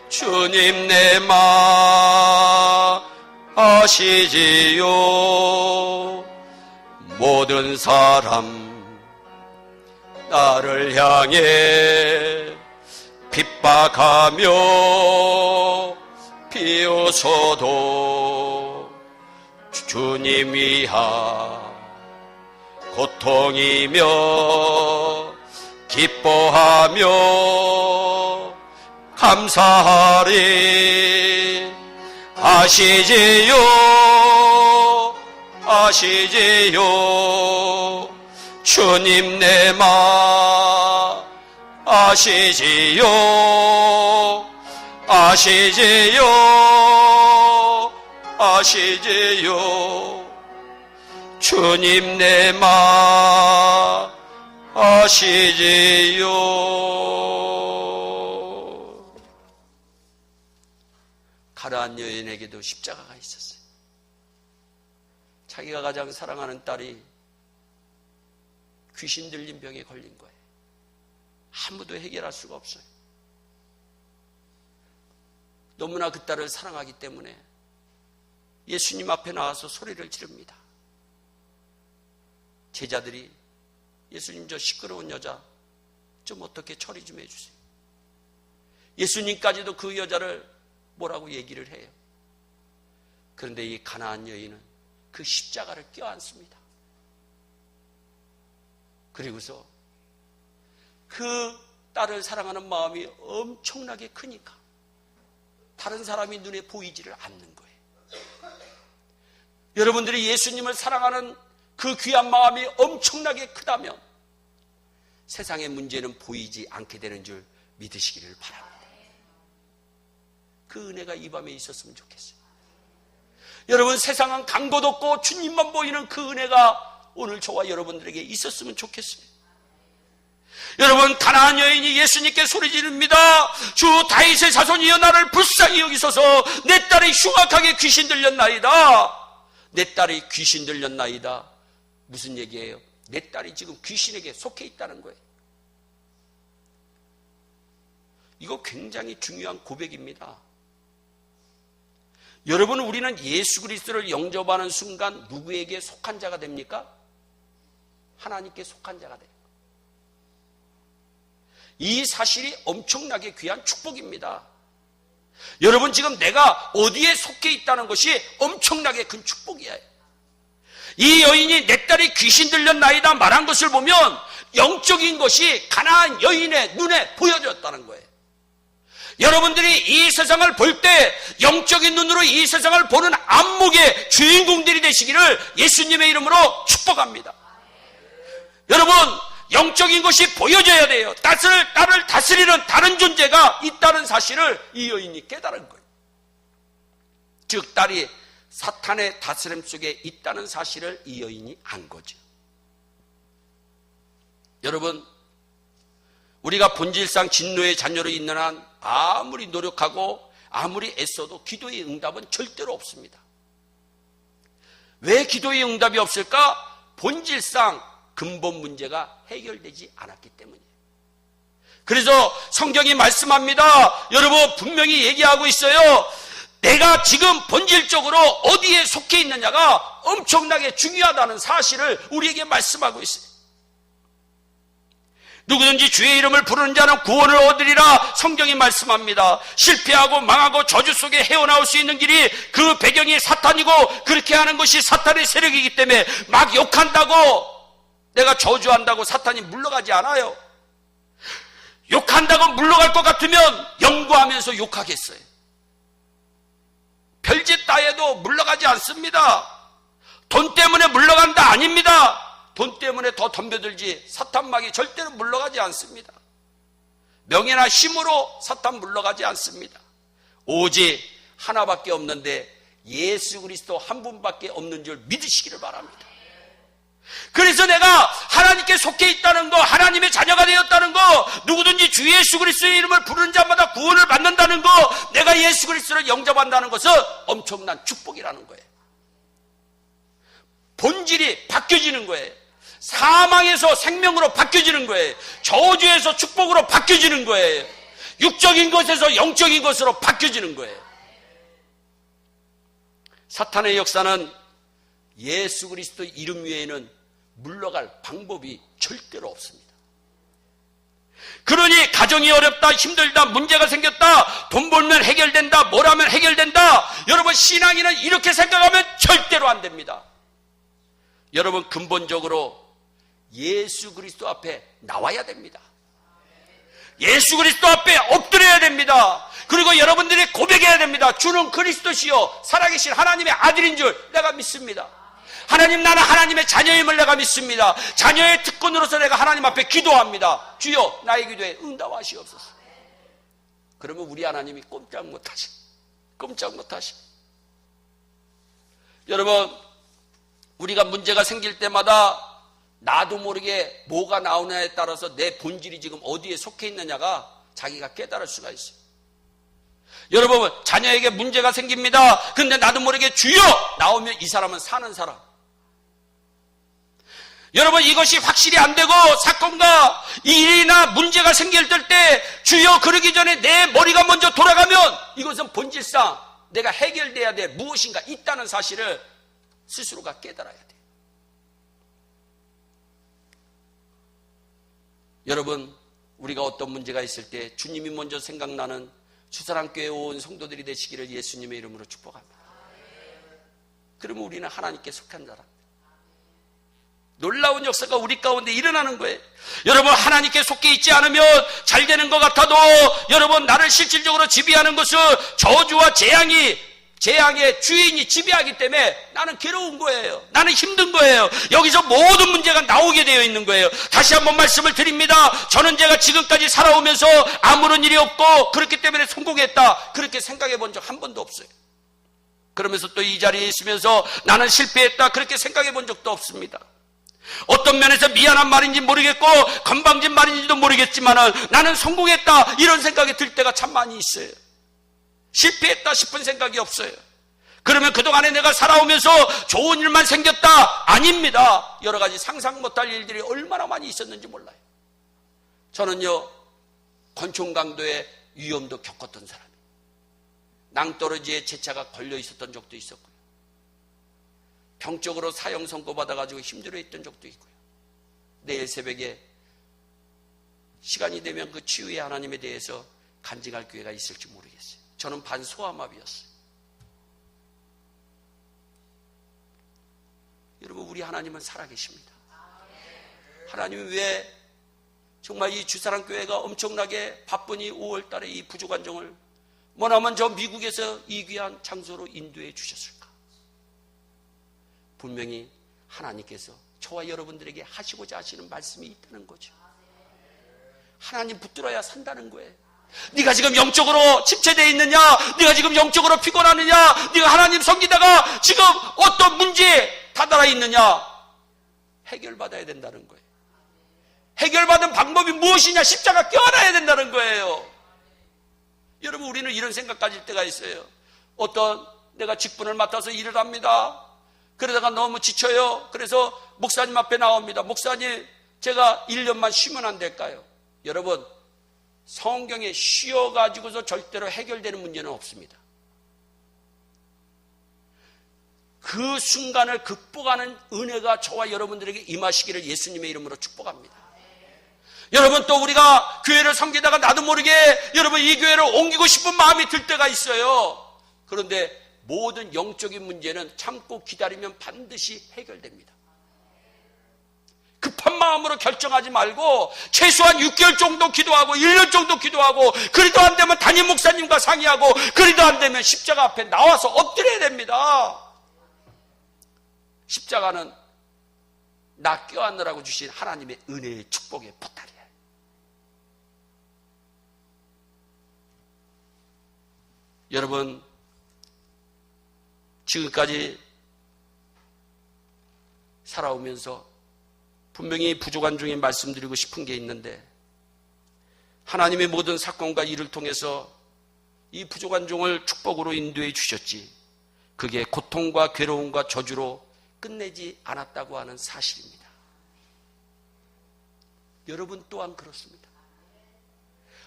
Speaker 1: 주님 내 맘 아시지요. 모든 사람 나를 향해 핍박하며 비웃어도 주님 위하 고통이며 기뻐하며 감사하리. 아시지요, 아시지요. 주님 내 맘 아시지요, 아시지요, 아시지요. 주님 내 맘 아시지요. 가나안 여인에게도 십자가가 있었어요. 자기가 가장 사랑하는 딸이 귀신 들린 병에 걸린 거예요. 아무도 해결할 수가 없어요. 너무나 그 딸을 사랑하기 때문에 예수님 앞에 나와서 소리를 지릅니다. 제자들이 예수님, 저 시끄러운 여자 좀 어떻게 처리 좀 해주세요. 예수님까지도 그 여자를 뭐라고 얘기를 해요. 그런데 이 가나안 여인은 그 십자가를 껴안습니다. 그리고서 그 딸을 사랑하는 마음이 엄청나게 크니까 다른 사람이 눈에 보이지를 않는 거예요. 여러분들이 예수님을 사랑하는 그 귀한 마음이 엄청나게 크다면 세상의 문제는 보이지 않게 되는 줄 믿으시기를 바랍니다. 그 은혜가 이 밤에 있었으면 좋겠어요. 여러분, 세상은 간 곳 없고 주님만 보이는 그 은혜가 오늘 저와 여러분들에게 있었으면 좋겠어요. 여러분, 가나안 여인이 예수님께 소리 지릅니다. 주 다윗의 자손이여 나를 불쌍히 여기소서. 내 딸이 흉악하게 귀신 들렸나이다. 내 딸이 귀신 들렸나이다. 무슨 얘기예요? 내 딸이 지금 귀신에게 속해 있다는 거예요. 이거 굉장히 중요한 고백입니다. 여러분, 우리는 예수 그리스도를 영접하는 순간 누구에게 속한 자가 됩니까? 하나님께 속한 자가 돼요. 이 사실이 엄청나게 귀한 축복입니다. 여러분, 지금 내가 어디에 속해 있다는 것이 엄청나게 큰 축복이에요. 이 여인이 내 딸이 귀신 들렸나이다 말한 것을 보면 영적인 것이 가나안 여인의 눈에 보여졌다는 거예요. 여러분들이 이 세상을 볼 때 영적인 눈으로 이 세상을 보는 안목의 주인공들이 되시기를 예수님의 이름으로 축복합니다. 여러분, 영적인 것이 보여져야 돼요. 딸을 다스리는 다른 존재가 있다는 사실을 이 여인이 깨달은 거예요. 즉, 딸이 사탄의 다스림 속에 있다는 사실을 이 여인이 안 거죠. 여러분, 우리가 본질상 진노의 자녀로 있는 한 아무리 노력하고 아무리 애써도 기도의 응답은 절대로 없습니다. 왜 기도의 응답이 없을까? 본질상 근본 문제가 해결되지 않았기 때문이에요. 그래서 성경이 말씀합니다. 여러분, 분명히 얘기하고 있어요. 내가 지금 본질적으로 어디에 속해 있느냐가 엄청나게 중요하다는 사실을 우리에게 말씀하고 있어요. 누구든지 주의 이름을 부르는 자는 구원을 얻으리라 성경이 말씀합니다. 실패하고 망하고 저주 속에 헤어나올 수 있는 길이 그 배경이 사탄이고, 그렇게 하는 것이 사탄의 세력이기 때문에 막 욕한다고, 내가 저주한다고 사탄이 물러가지 않아요. 욕한다고 물러갈 것 같으면 연구하면서 욕하겠어요. 별짓 따해도 물러가지 않습니다. 돈 때문에 물러간다 아닙니다. 돈 때문에 더 덤벼들지 사탄막이 절대로 물러가지 않습니다. 명예나 힘으로 사탄 물러가지 않습니다. 오직 하나밖에 없는데 예수 그리스도 한 분밖에 없는 줄 믿으시기를 바랍니다. 그래서 내가 하나님께 속해 있다는 거, 하나님의 자녀가 되었다는 거, 누구든지 주 예수 그리스도의 이름을 부르는 자마다 구원을 받는다는 거, 내가 예수 그리스도를 영접한다는 것은 엄청난 축복이라는 거예요. 본질이 바뀌어지는 거예요. 사망에서 생명으로 바뀌어지는 거예요. 저주에서 축복으로 바뀌어지는 거예요. 육적인 것에서 영적인 것으로 바뀌어지는 거예요. 사탄의 역사는 예수 그리스도 이름 외에는 물러갈 방법이 절대로 없습니다. 그러니 가정이 어렵다, 힘들다, 문제가 생겼다, 돈 벌면 해결된다, 뭘 하면 해결된다. 여러분, 신앙인은 이렇게 생각하면 절대로 안 됩니다. 여러분, 근본적으로 예수 그리스도 앞에 나와야 됩니다. 예수 그리스도 앞에 엎드려야 됩니다. 그리고 여러분들이 고백해야 됩니다. 주는 그리스도시요 살아계신 하나님의 아들인 줄 내가 믿습니다. 하나님, 나는 하나님의 자녀임을 내가 믿습니다. 자녀의 특권으로서 내가 하나님 앞에 기도합니다. 주여, 나의 기도에 응답하시옵소서. 그러면 우리 하나님이 꼼짝 못하시. 여러분, 우리가 문제가 생길 때마다 나도 모르게 뭐가 나오냐에 따라서 내 본질이 지금 어디에 속해 있느냐가 자기가 깨달을 수가 있어요. 여러분, 자녀에게 문제가 생깁니다. 근데 나도 모르게 주여 나오면 이 사람은 사는 사람. 여러분, 이것이 확실히 안 되고 사건과 일이나 문제가 생길 때 주여 그러기 전에 내 머리가 먼저 돌아가면 이것은 본질상 내가 해결돼야 될 무엇인가 있다는 사실을 스스로가 깨달아야 돼요. 여러분, 우리가 어떤 문제가 있을 때 주님이 먼저 생각나는 주사랑교회에 온 성도들이 되시기를 예수님의 이름으로 축복합니다. 그러면 우리는 하나님께 속한 자랍니다. 놀라운 역사가 우리 가운데 일어나는 거예요. 여러분, 하나님께 속해 있지 않으면 잘 되는 것 같아도 여러분, 나를 실질적으로 지배하는 것은 저주와 재앙의 주인이 지배하기 때문에 나는 괴로운 거예요. 나는 힘든 거예요. 여기서 모든 문제가 나오게 되어 있는 거예요. 다시 한번 말씀을 드립니다. 저는 제가 지금까지 살아오면서 아무런 일이 없고 그렇기 때문에 성공했다, 그렇게 생각해 본 적 한 번도 없어요. 그러면서 또 이 자리에 있으면서 나는 실패했다, 그렇게 생각해 본 적도 없습니다. 어떤 면에서 미안한 말인지 모르겠고 건방진 말인지도 모르겠지만 나는 성공했다, 이런 생각이 들 때가 참 많이 있어요. 실패했다 싶은 생각이 없어요. 그러면 그동안에 내가 살아오면서 좋은 일만 생겼다? 아닙니다. 여러 가지 상상 못할 일들이 얼마나 많이 있었는지 몰라요. 저는요, 권총 강도의 위험도 겪었던 사람이에요. 낭떠러지에 제 차가 걸려 있었던 적도 있었고요. 병적으로 사형 선고 받아가지고 힘들어했던 적도 있고요. 내일 새벽에 시간이 되면 그 치유의 하나님에 대해서 간증할 기회가 있을지 모르겠어요. 저는 반소아마비였어요. 여러분, 우리 하나님은 살아계십니다. 하나님은 왜 정말 이 주사랑교회가 엄청나게 바쁘니 5월 달에 이 부족한정을 뭐냐면 저 미국에서 이 귀한 장소로 인도해 주셨을까? 분명히 하나님께서 저와 여러분들에게 하시고자 하시는 말씀이 있다는 거죠. 하나님 붙들어야 산다는 거예요. 네가 지금 영적으로 침체되어 있느냐? 네가 지금 영적으로 피곤하느냐? 네가 하나님 섬기다가 지금 어떤 문제에 다다라 있느냐? 해결받아야 된다는 거예요. 해결받은 방법이 무엇이냐? 십자가 껴안아야 된다는 거예요. 여러분, 우리는 이런 생각 가질 때가 있어요. 어떤 내가 직분을 맡아서 일을 합니다. 그러다가 너무 지쳐요. 그래서 목사님 앞에 나옵니다. 목사님, 제가 1년만 쉬면 안 될까요? 여러분, 성경에 쉬어가지고서 절대로 해결되는 문제는 없습니다. 그 순간을 극복하는 은혜가 저와 여러분들에게 임하시기를 예수님의 이름으로 축복합니다. 여러분, 또 우리가 교회를 섬기다가 나도 모르게 여러분 이 교회를 옮기고 싶은 마음이 들 때가 있어요. 그런데 모든 영적인 문제는 참고 기다리면 반드시 해결됩니다. 급한 마음으로 결정하지 말고 최소한 6개월 정도 기도하고 1년 정도 기도하고, 그래도 안 되면 담임 목사님과 상의하고, 그래도 안 되면 십자가 앞에 나와서 엎드려야 됩니다. 십자가는 나 껴안으라고 주신 하나님의 은혜의 축복의 보따리예요. 여러분, 지금까지 살아오면서 분명히 부족한 중에 말씀드리고 싶은 게 있는데, 하나님의 모든 사건과 일을 통해서 이 부족한 종을 축복으로 인도해 주셨지, 그게 고통과 괴로움과 저주로 끝내지 않았다고 하는 사실입니다. 여러분 또한 그렇습니다.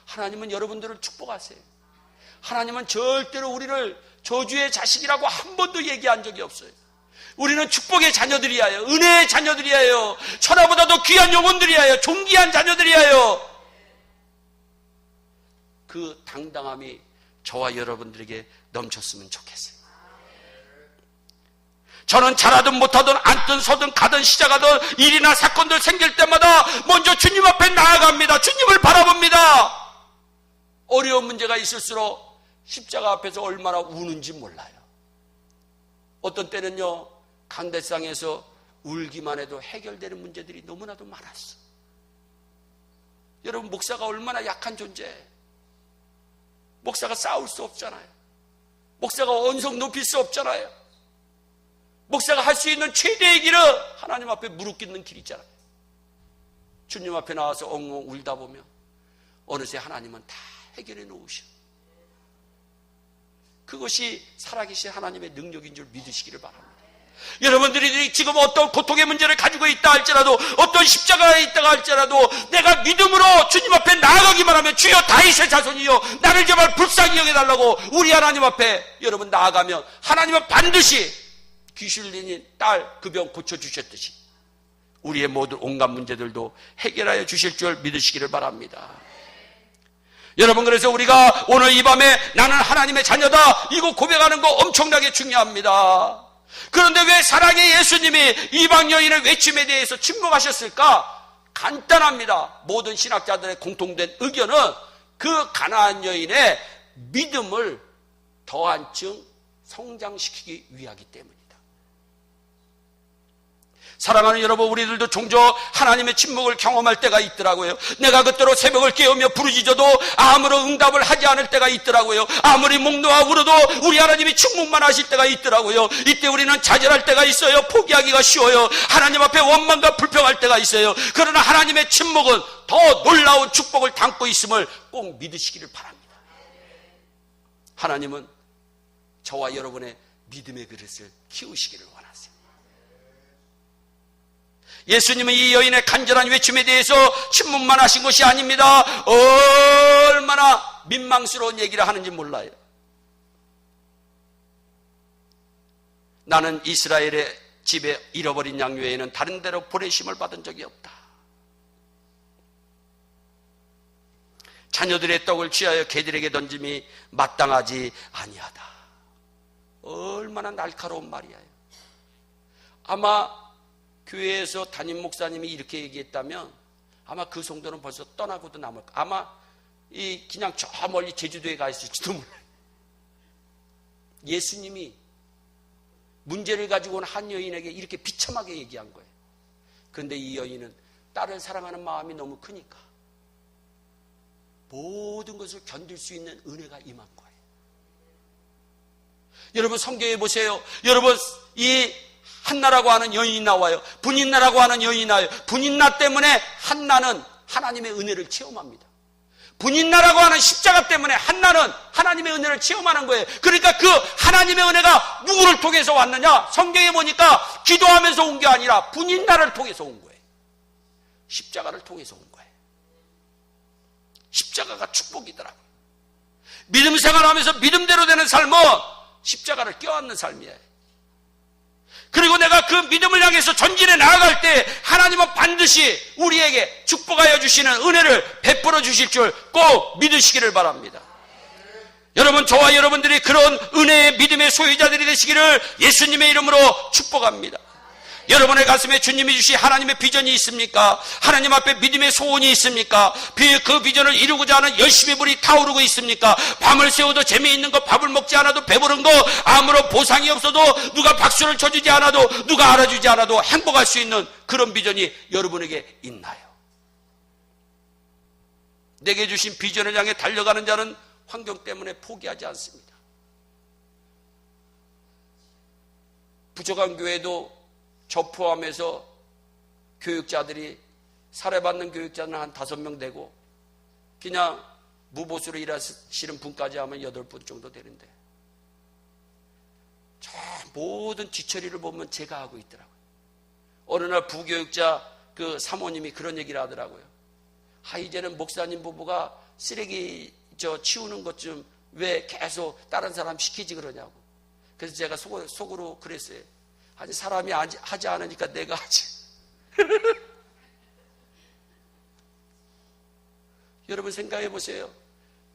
Speaker 1: 하나님은 여러분들을 축복하세요. 하나님은 절대로 우리를 저주의 자식이라고 한 번도 얘기한 적이 없어요. 우리는 축복의 자녀들이야요. 은혜의 자녀들이야요. 천하보다도 귀한 영혼들이야요. 존귀한 자녀들이야요. 그 당당함이 저와 여러분들에게 넘쳤으면 좋겠어요. 저는 잘하든 못하든 앉든 서든 가든 시작하든 일이나 사건들 생길 때마다 먼저 주님 앞에 나아갑니다. 주님을 바라봅니다. 어려운 문제가 있을수록 십자가 앞에서 얼마나 우는지 몰라요. 어떤 때는요, 강대상에서 울기만 해도 해결되는 문제들이 너무나도 많았어. 여러분, 목사가 얼마나 약한 존재예요. 목사가 싸울 수 없잖아요. 목사가 언성 높일 수 없잖아요. 목사가 할 수 있는 최대의 길은 하나님 앞에 무릎 꿇는 길이잖아요. 주님 앞에 나와서 엉엉 울다 보면 어느새 하나님은 다 해결해 놓으셔. 그것이 살아계신 하나님의 능력인 줄 믿으시기를 바랍니다. 여러분들이 지금 어떤 고통의 문제를 가지고 있다 할지라도, 어떤 십자가에 있다가 할지라도 내가 믿음으로 주님 앞에 나아가기만 하면, 주여 다윗의 자손이여 나를 제발 불쌍히 여겨달라고 우리 하나님 앞에 여러분 나아가면, 하나님은 반드시 귀신린 딸 그 병 고쳐주셨듯이 우리의 모든 온갖 문제들도 해결하여 주실 줄 믿으시기를 바랍니다. 여러분, 그래서 우리가 오늘 이 밤에 나는 하나님의 자녀다 이거 고백하는 거 엄청나게 중요합니다. 그런데 왜 사랑의 예수님이 이방 여인의 외침에 대해서 침묵하셨을까? 간단합니다. 모든 신학자들의 공통된 의견은 그 가나안 여인의 믿음을 더 한층 성장시키기 위하기 때문입니다. 사랑하는 여러분, 우리들도 종종 하나님의 침묵을 경험할 때가 있더라고요. 내가 그때로 새벽을 깨우며 부르짖어도 아무런 응답을 하지 않을 때가 있더라고요. 아무리 목 놓아 울어도 우리 하나님이 침묵만 하실 때가 있더라고요. 이때 우리는 좌절할 때가 있어요. 포기하기가 쉬워요. 하나님 앞에 원망과 불평할 때가 있어요. 그러나 하나님의 침묵은 더 놀라운 축복을 담고 있음을 꼭 믿으시기를 바랍니다. 하나님은 저와 여러분의 믿음의 그릇을 키우시기를 원하세요. 예수님은 이 여인의 간절한 외침에 대해서 침묵만 하신 것이 아닙니다. 얼마나 민망스러운 얘기를 하는지 몰라요. 나는 이스라엘의 집에 잃어버린 양 외에는 다른 데로 보내심을 받은 적이 없다. 자녀들의 떡을 취하여 개들에게 던짐이 마땅하지 아니하다. 얼마나 날카로운 말이야. 아마 교회에서 담임 목사님이 이렇게 얘기했다면 아마 그 성도는 벌써 떠나고도 남을 거예요. 아마 그냥 저 멀리 제주도에 가 있을지도 몰라요. 예수님이 문제를 가지고 온 한 여인에게 이렇게 비참하게 얘기한 거예요. 그런데 이 여인은 딸을 사랑하는 마음이 너무 크니까 모든 것을 견딜 수 있는 은혜가 임한 거예요. 여러분, 성경에 보세요. 여러분, 이 한나라고 하는 여인이 나와요. 분인나라고 하는 여인이 나와요. 분인나 때문에 한나는 하나님의 은혜를 체험합니다. 분인나라고 하는 십자가 때문에 한나는 하나님의 은혜를 체험하는 거예요. 그러니까 그 하나님의 은혜가 누구를 통해서 왔느냐? 성경에 보니까 기도하면서 온 게 아니라 분인나를 통해서 온 거예요. 십자가를 통해서 온 거예요. 십자가가 축복이더라고요. 믿음 생활하면서 믿음대로 되는 삶은 십자가를 껴안는 삶이에요. 그리고 내가 그 믿음을 향해서 전진해 나아갈 때 하나님은 반드시 우리에게 축복하여 주시는 은혜를 베풀어 주실 줄 꼭 믿으시기를 바랍니다. 여러분, 저와 여러분들이 그런 은혜의 믿음의 소유자들이 되시기를 예수님의 이름으로 축복합니다. 여러분의 가슴에 주님이 주신 하나님의 비전이 있습니까? 하나님 앞에 믿음의 소원이 있습니까? 그 비전을 이루고자 하는 열심의 불이 타오르고 있습니까? 밤을 새워도 재미있는 거, 밥을 먹지 않아도 배부른 거, 아무런 보상이 없어도, 누가 박수를 쳐주지 않아도, 누가 알아주지 않아도 행복할 수 있는 그런 비전이 여러분에게 있나요? 내게 주신 비전을 향해 달려가는 자는 환경 때문에 포기하지 않습니다. 부족한 교회도 저 포함해서 교육자들이 살해받는 교육자는 한 5명 되고 그냥 무보수로 일하시는 분까지 하면 8분 정도 되는데 저 모든 뒤처리를 보면 제가 하고 있더라고요. 어느 날 부교육자 그 사모님이 그런 얘기를 하더라고요. 이제는 목사님 부부가 쓰레기 치우는 것 좀 왜 계속 다른 사람 시키지 그러냐고. 그래서 제가 속으로 그랬어요. 아니 사람이 하지 않으니까 내가 하지. 여러분 생각해 보세요.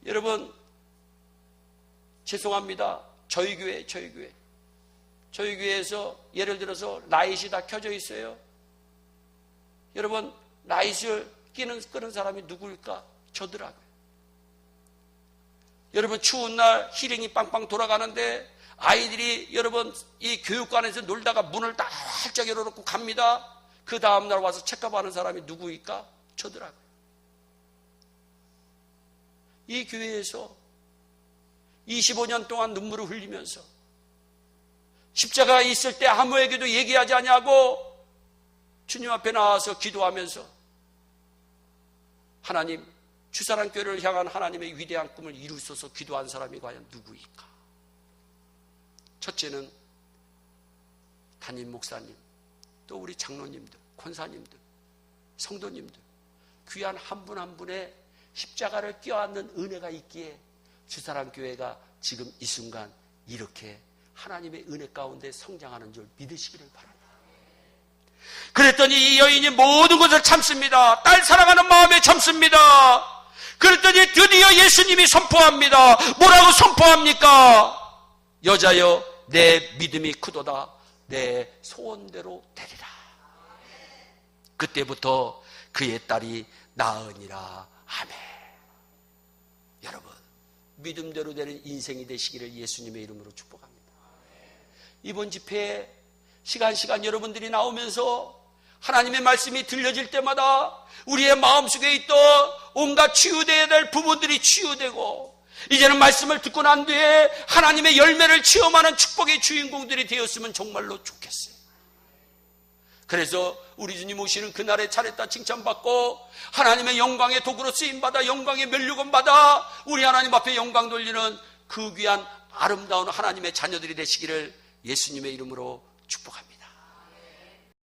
Speaker 1: 여러분 죄송합니다. 저희 교회에서 예를 들어서 라이트이 다 켜져 있어요. 여러분 라이트를 끄는 사람이 누구일까? 저더라고요. 여러분 추운 날 히링이 빵빵 돌아가는데 아이들이 여러분 이 교육관에서 놀다가 문을 다 활짝 열어놓고 갑니다. 그 다음날 와서 체크하는 사람이 누구일까? 저더라고요. 이 교회에서 25년 동안 눈물을 흘리면서 십자가에 있을 때 아무에게도 얘기하지 않냐고 주님 앞에 나와서 기도하면서 하나님 주사랑교회를 향한 하나님의 위대한 꿈을 이루소서 기도한 사람이 과연 누구일까? 첫째는 담임 목사님, 또 우리 장로님들, 권사님들, 성도님들 귀한 한 분 한 분의 십자가를 껴안는 은혜가 있기에 주사랑교회가 지금 이 순간 이렇게 하나님의 은혜 가운데 성장하는 줄 믿으시기를 바랍니다. 그랬더니 이 여인이 모든 것을 참습니다. 딸 사랑하는 마음에 참습니다. 그랬더니 드디어 예수님이 선포합니다. 뭐라고 선포합니까? 여자여 내 믿음이 크도다. 내 소원대로 되리라. 그때부터 그의 딸이 나으니라. 아멘. 여러분 믿음대로 되는 인생이 되시기를 예수님의 이름으로 축복합니다. 이번 집회에 시간 여러분들이 나오면서 하나님의 말씀이 들려질 때마다 우리의 마음속에 있던 온갖 치유되어야 될 부분들이 치유되고 이제는 말씀을 듣고 난 뒤에 하나님의 열매를 체험하는 축복의 주인공들이 되었으면 정말로 좋겠어요. 그래서 우리 주님 오시는 그날에 차렸다 칭찬받고 하나님의 영광의 도구로 쓰임받아 영광의 면류관 받아 우리 하나님 앞에 영광 돌리는 그 귀한 아름다운 하나님의 자녀들이 되시기를 예수님의 이름으로 축복합니다.